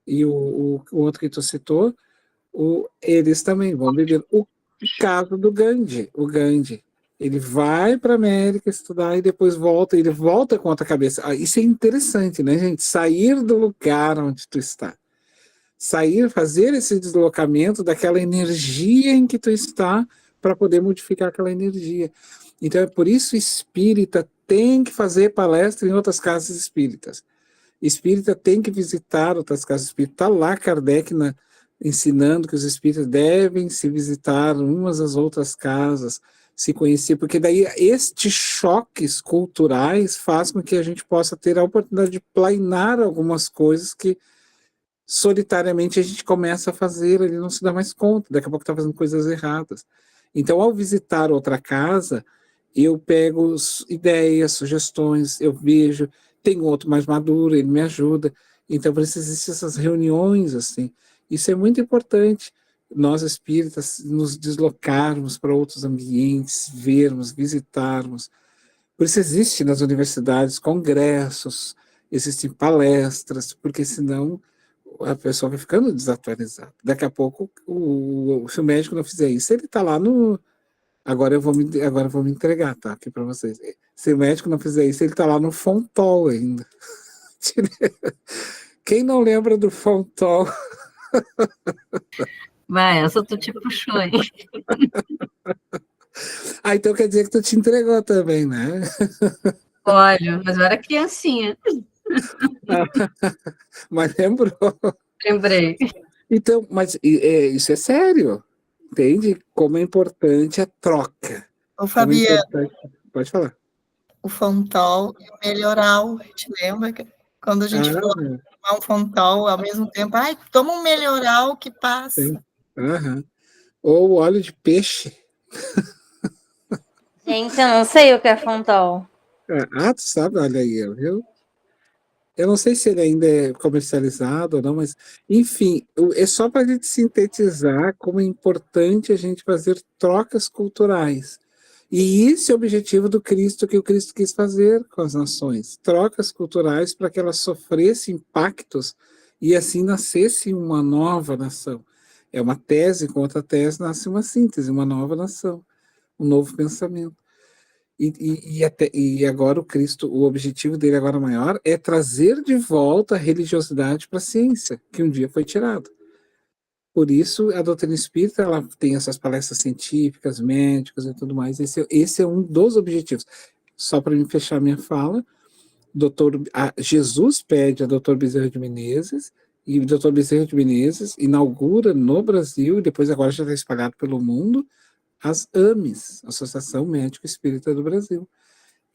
e o outro que tu citou, eles também vão beber. O caso do Gandhi, o Gandhi, ele vai para a América estudar e depois volta, ele volta com outra cabeça. Isso é interessante, né, gente? Sair do lugar onde tu está. Fazer esse deslocamento daquela energia em que tu está para poder modificar aquela energia. Então, é por isso espírita tem que fazer palestra em outras casas espíritas. Espírita tem que visitar outras casas espíritas. Está lá Kardec ensinando que os espíritas devem se visitar umas às outras casas, se conhecer, porque daí estes choques culturais fazem com que a gente possa ter a oportunidade de planear algumas coisas que solitariamente a gente começa a fazer, ele não se dá mais conta, daqui a pouco está fazendo coisas erradas. Então, ao visitar outra casa, eu pego ideias, sugestões, eu vejo, tem outro mais maduro, ele me ajuda. Então, por isso existem essas reuniões, assim. Isso é muito importante, nós espíritas nos deslocarmos para outros ambientes, vermos, visitarmos. Por isso existe nas universidades congressos, existem palestras, porque senão a pessoa vai ficando desatualizada. Daqui a pouco, se o médico não fizer isso, ele está lá no... Agora eu vou me entregar, tá? Aqui para vocês. Se o médico não fizer isso, ele está lá no Fontol ainda. Quem não lembra do Fontol? Vai, essa tu te puxou, hein? Então quer dizer que tu te entregou também, né? Olha, mas eu era criancinha. Mas lembrou. Lembrei. Então, mas isso é sério, entende? Como é importante a troca. Ô, Fabiano, Pode falar. o Fontol e o Melhoral, te lembra? Quando a gente falou tomar um Fontol, ao mesmo tempo, toma um Melhoral que passa. Sim. Ou óleo de peixe. Gente, eu não sei o que é Fontol. Tu sabe, olha aí, viu? Eu não sei se ele ainda é comercializado ou não, mas, enfim, é só para a gente sintetizar como é importante a gente fazer trocas culturais. E esse é o objetivo do Cristo, que o Cristo quis fazer com as nações. Trocas culturais para que elas sofressem impactos e assim nascesse uma nova nação. É uma tese com outra tese, nasce uma síntese, uma nova nação, um novo pensamento. E agora o Cristo, o objetivo dele agora maior é trazer de volta a religiosidade para a ciência, que um dia foi tirada. Por isso, a doutrina espírita ela tem essas palestras científicas, médicas e tudo mais. Esse é um dos objetivos. Só para me fechar minha fala, Jesus pede a Dr. Bezerra de Menezes, e o Dr. Bezerra de Menezes inaugura no Brasil, e depois agora já está espalhado pelo mundo, as AMES, Associação Médico Espírita do Brasil.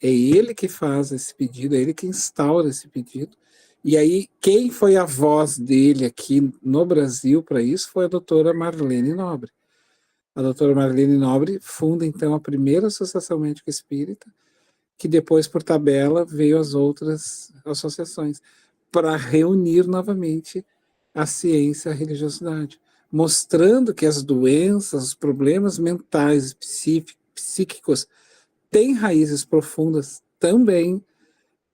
É ele que faz esse pedido, é ele que instaura esse pedido. E aí, quem foi a voz dele aqui no Brasil para isso foi a doutora Marlene Nobre. A doutora Marlene Nobre funda, então, a primeira Associação Médica Espírita, que depois, por tabela, veio as outras associações, para reunir novamente a ciência e a religiosidade, mostrando que as doenças, os problemas mentais, psíquicos, têm raízes profundas também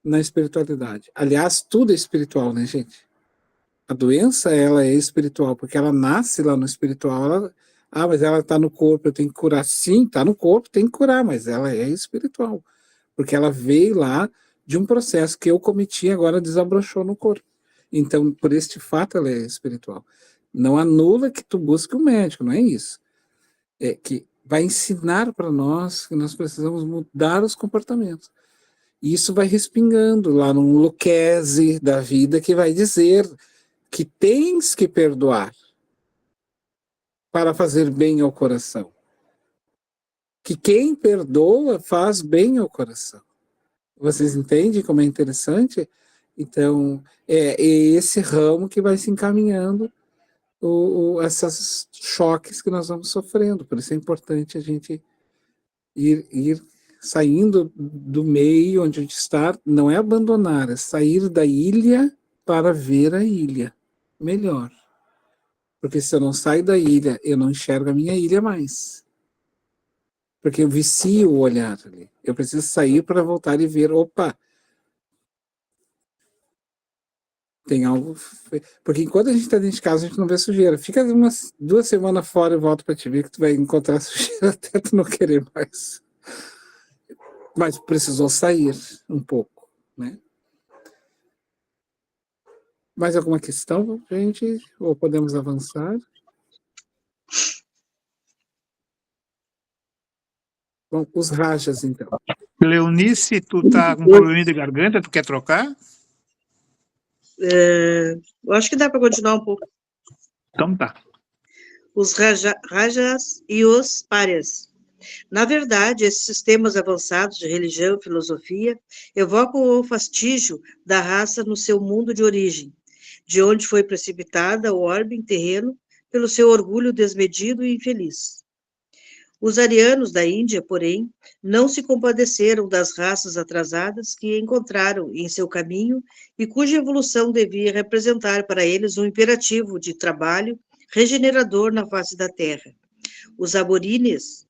na espiritualidade. Aliás, tudo é espiritual, né, gente? A doença, ela é espiritual, porque ela nasce lá no espiritual. Mas ela está no corpo, eu tenho que curar. Sim, está no corpo, tem que curar, mas ela é espiritual, porque ela veio lá de um processo que eu cometi e agora desabrochou no corpo. Então, por este fato, ela é espiritual. Não anula que tu busque um médico, não é isso. É que vai ensinar para nós que nós precisamos mudar os comportamentos. E isso vai respingando lá num Lucchese da vida que vai dizer que tens que perdoar para fazer bem ao coração. Que quem perdoa faz bem ao coração. Vocês entendem como é interessante? Então, é esse ramo que vai se encaminhando esses choques que nós vamos sofrendo. Por isso é importante a gente ir saindo do meio onde a gente está, não é abandonar, é sair da ilha para ver a ilha melhor. Porque se eu não saio da ilha, eu não enxergo a minha ilha mais. Porque eu vicio o olhar ali. Eu preciso sair para voltar e ver, opa, tem algo... Porque enquanto a gente está dentro de casa, a gente não vê sujeira. Fica 2 semanas fora e volta para te ver que tu vai encontrar sujeira até tu não querer mais. Mas precisou sair um pouco, né? Mais alguma questão, gente? Ou podemos avançar? Bom, os rajas, então. Leonice, tu tá com problema de garganta, tu quer trocar? Eu acho que dá para continuar um pouco. Então tá. Os rajas e os párias. Na verdade, esses sistemas avançados de religião e filosofia evocam o fastígio da raça no seu mundo de origem, de onde foi precipitada o orbe terreno pelo seu orgulho desmedido e infeliz. Os arianos da Índia, porém, não se compadeceram das raças atrasadas que encontraram em seu caminho e cuja evolução devia representar para eles um imperativo de trabalho regenerador na face da terra. Os aborigines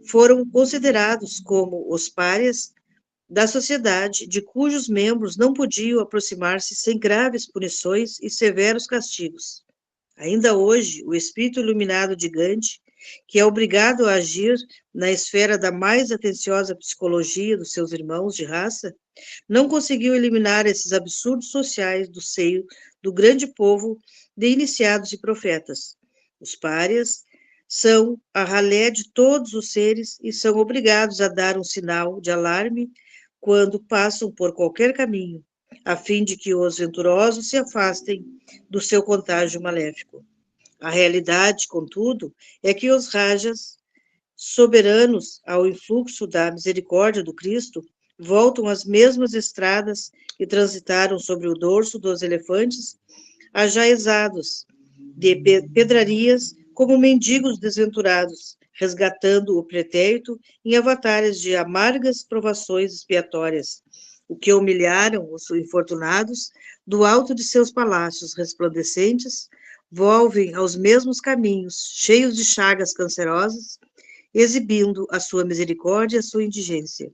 foram considerados como os párias da sociedade, de cujos membros não podiam aproximar-se sem graves punições e severos castigos. Ainda hoje, o espírito iluminado de Gandhi, que é obrigado a agir na esfera da mais atenciosa psicologia dos seus irmãos de raça, não conseguiu eliminar esses absurdos sociais do seio do grande povo de iniciados e profetas. Os párias são a ralé de todos os seres e são obrigados a dar um sinal de alarme quando passam por qualquer caminho, a fim de que os venturosos se afastem do seu contágio maléfico. A realidade, contudo, é que os rajas, soberanos ao influxo da misericórdia do Cristo, voltam às mesmas estradas que transitaram sobre o dorso dos elefantes, ajaezados de pedrarias como mendigos desventurados, resgatando o pretérito em avatares de amargas provações expiatórias, o que humilharam os infortunados do alto de seus palácios resplandecentes, volvem aos mesmos caminhos, cheios de chagas cancerosas, exibindo a sua misericórdia e a sua indigência.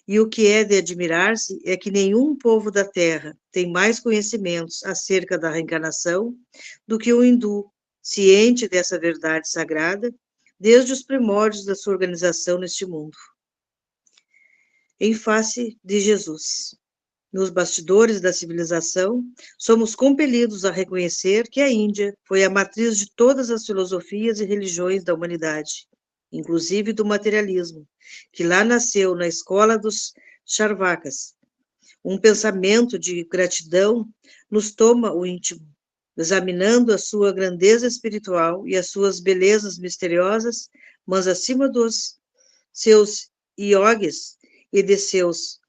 E o que é de admirar-se é que nenhum povo da terra tem mais conhecimentos acerca da reencarnação do que o hindu, ciente dessa verdade sagrada, desde os primórdios da sua organização neste mundo. Em face de Jesus, nos bastidores da civilização, somos compelidos a reconhecer que a Índia foi a matriz de todas as filosofias e religiões da humanidade, inclusive do materialismo, que lá nasceu na escola dos Charvakas. Um pensamento de gratidão nos toma o íntimo, examinando a sua grandeza espiritual e as suas belezas misteriosas, mas acima dos seus yogis e de seus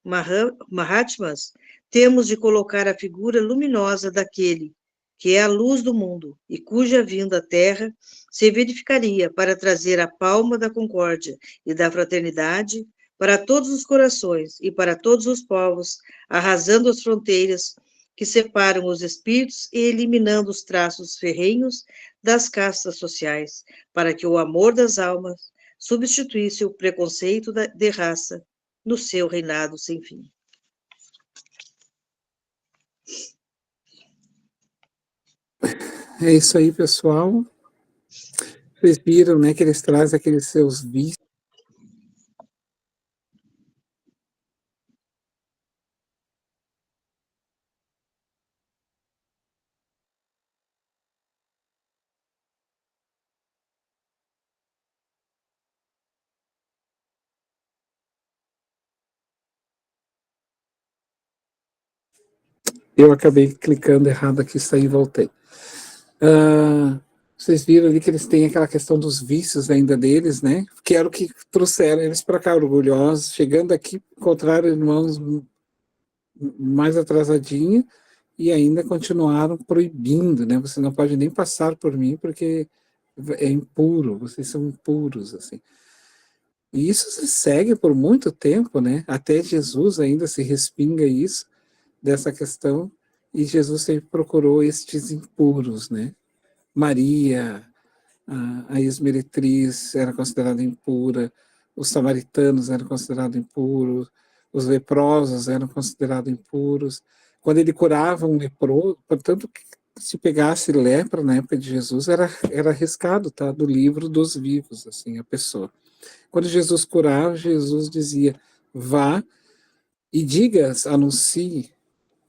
mahatmas, temos de colocar a figura luminosa daquele que é a luz do mundo e cuja vinda à Terra se verificaria para trazer a palma da concórdia e da fraternidade para todos os corações e para todos os povos, arrasando as fronteiras que separam os espíritos e eliminando os traços ferrenhos das castas sociais, para que o amor das almas substituísse o preconceito de raça no seu reinado sem fim. É isso aí, pessoal. Vocês viram, né, que eles trazem aqueles seus vícios. Eu acabei clicando errado aqui, saí e voltei. Vocês viram ali que eles têm aquela questão dos vícios ainda deles, né? Que era o que trouxeram eles para cá, orgulhosos. Chegando aqui, encontraram irmãos mais atrasadinhos e ainda continuaram proibindo, né? Você não pode nem passar por mim porque é impuro, vocês são impuros, assim. E isso se segue por muito tempo, né? Até Jesus ainda se respinga isso, dessa questão, e Jesus sempre procurou estes impuros, né? Maria, a ex-meretriz, era considerada impura, os samaritanos eram considerados impuros, os leprosos eram considerados impuros. Quando ele curava um leproso, portanto, se pegasse lepra na época de Jesus, era arriscado, tá? Do livro dos vivos, assim, a pessoa. Quando Jesus curava, Jesus dizia, vá e digas, anuncie,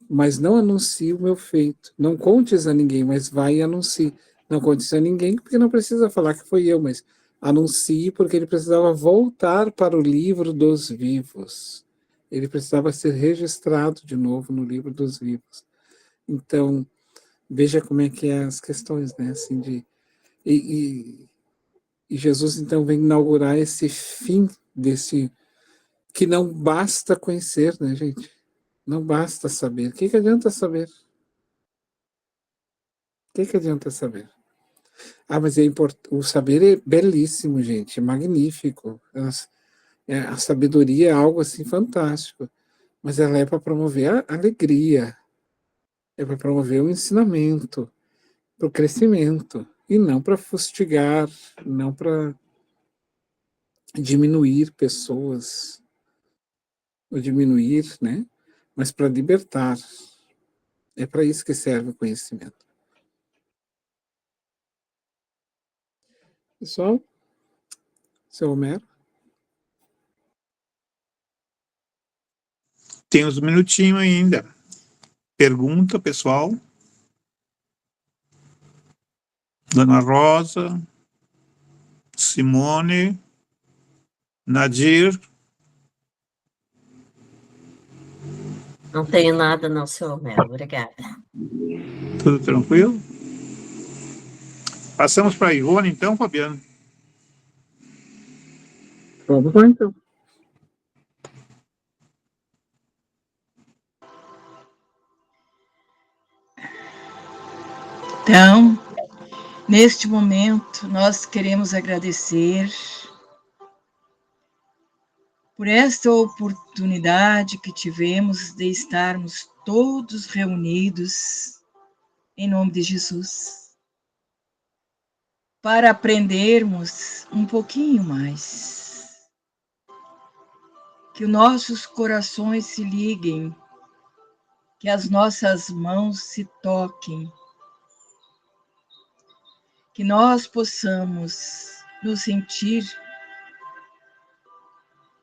mas não anuncie o meu feito. Não contes a ninguém, mas vai e anuncie. Não contes a ninguém, porque não precisa falar que foi eu, mas anuncie, porque ele precisava voltar para o livro dos vivos. Ele precisava ser registrado de novo no livro dos vivos. Então, veja como é que é as questões, né? Assim, e Jesus, então, vem inaugurar esse fim desse... que não basta conhecer, né, gente? Não basta saber. O que adianta saber? O que adianta saber? Mas o saber é belíssimo, gente, é magnífico. A sabedoria é algo assim fantástico, mas ela é para promover a alegria, é para promover o ensinamento, para o crescimento, e não para fustigar, não para diminuir pessoas, ou diminuir, né? Mas para libertar. É para isso que serve o conhecimento. Pessoal, seu Homero? Tem uns minutinhos ainda. Pergunta, pessoal. Dona Rosa, Simone, Nadir. Não tenho nada, não, seu Homero. Obrigada. Tudo tranquilo? Passamos para a Ivone, então, Fabiano. Vamos lá, então. Então, neste momento, nós queremos agradecer por esta oportunidade que tivemos de estarmos todos reunidos em nome de Jesus, para aprendermos um pouquinho mais, que os nossos corações se liguem, que as nossas mãos se toquem, que nós possamos nos sentir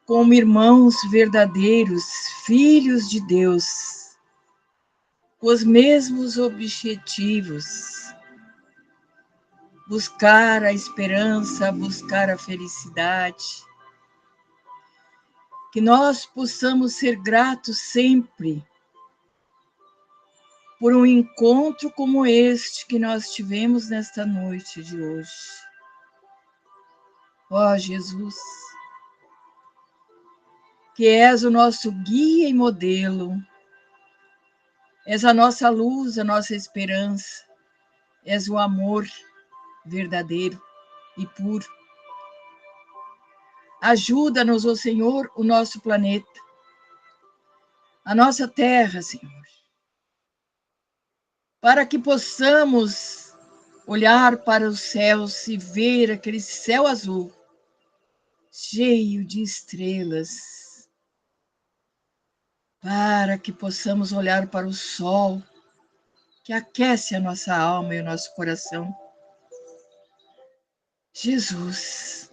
como irmãos verdadeiros, filhos de Deus, com os mesmos objetivos, buscar a esperança, buscar a felicidade, que nós possamos ser gratos sempre por um encontro como este que nós tivemos nesta noite de hoje. Ó Jesus, que és o nosso guia e modelo, és a nossa luz, a nossa esperança, és o amor verdadeiro e puro. Ajuda-nos, ó Senhor, o nosso planeta, a nossa terra, Senhor, para que possamos olhar para os céus e ver aquele céu azul, cheio de estrelas, para que possamos olhar para o sol, que aquece a nossa alma e o nosso coração. Jesus,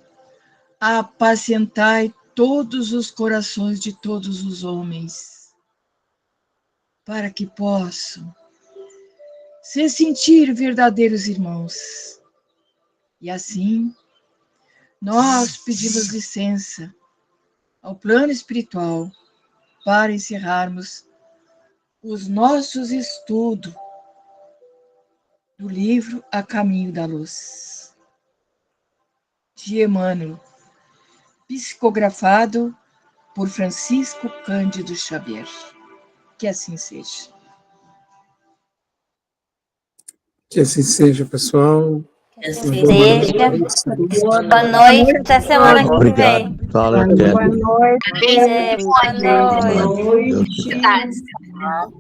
apacentai todos os corações de todos os homens, para que possam se sentir verdadeiros irmãos. E assim, nós pedimos licença ao plano espiritual para encerrarmos os nossos estudos do livro A Caminho da Luz, de Emmanuel, psicografado por Francisco Cândido Xavier. Que assim seja. Que assim seja, pessoal. Que assim seja. Boa noite, até semana que vem. Fala, Boa Kelly. noite. Boa noite. Deus te Boa tarde.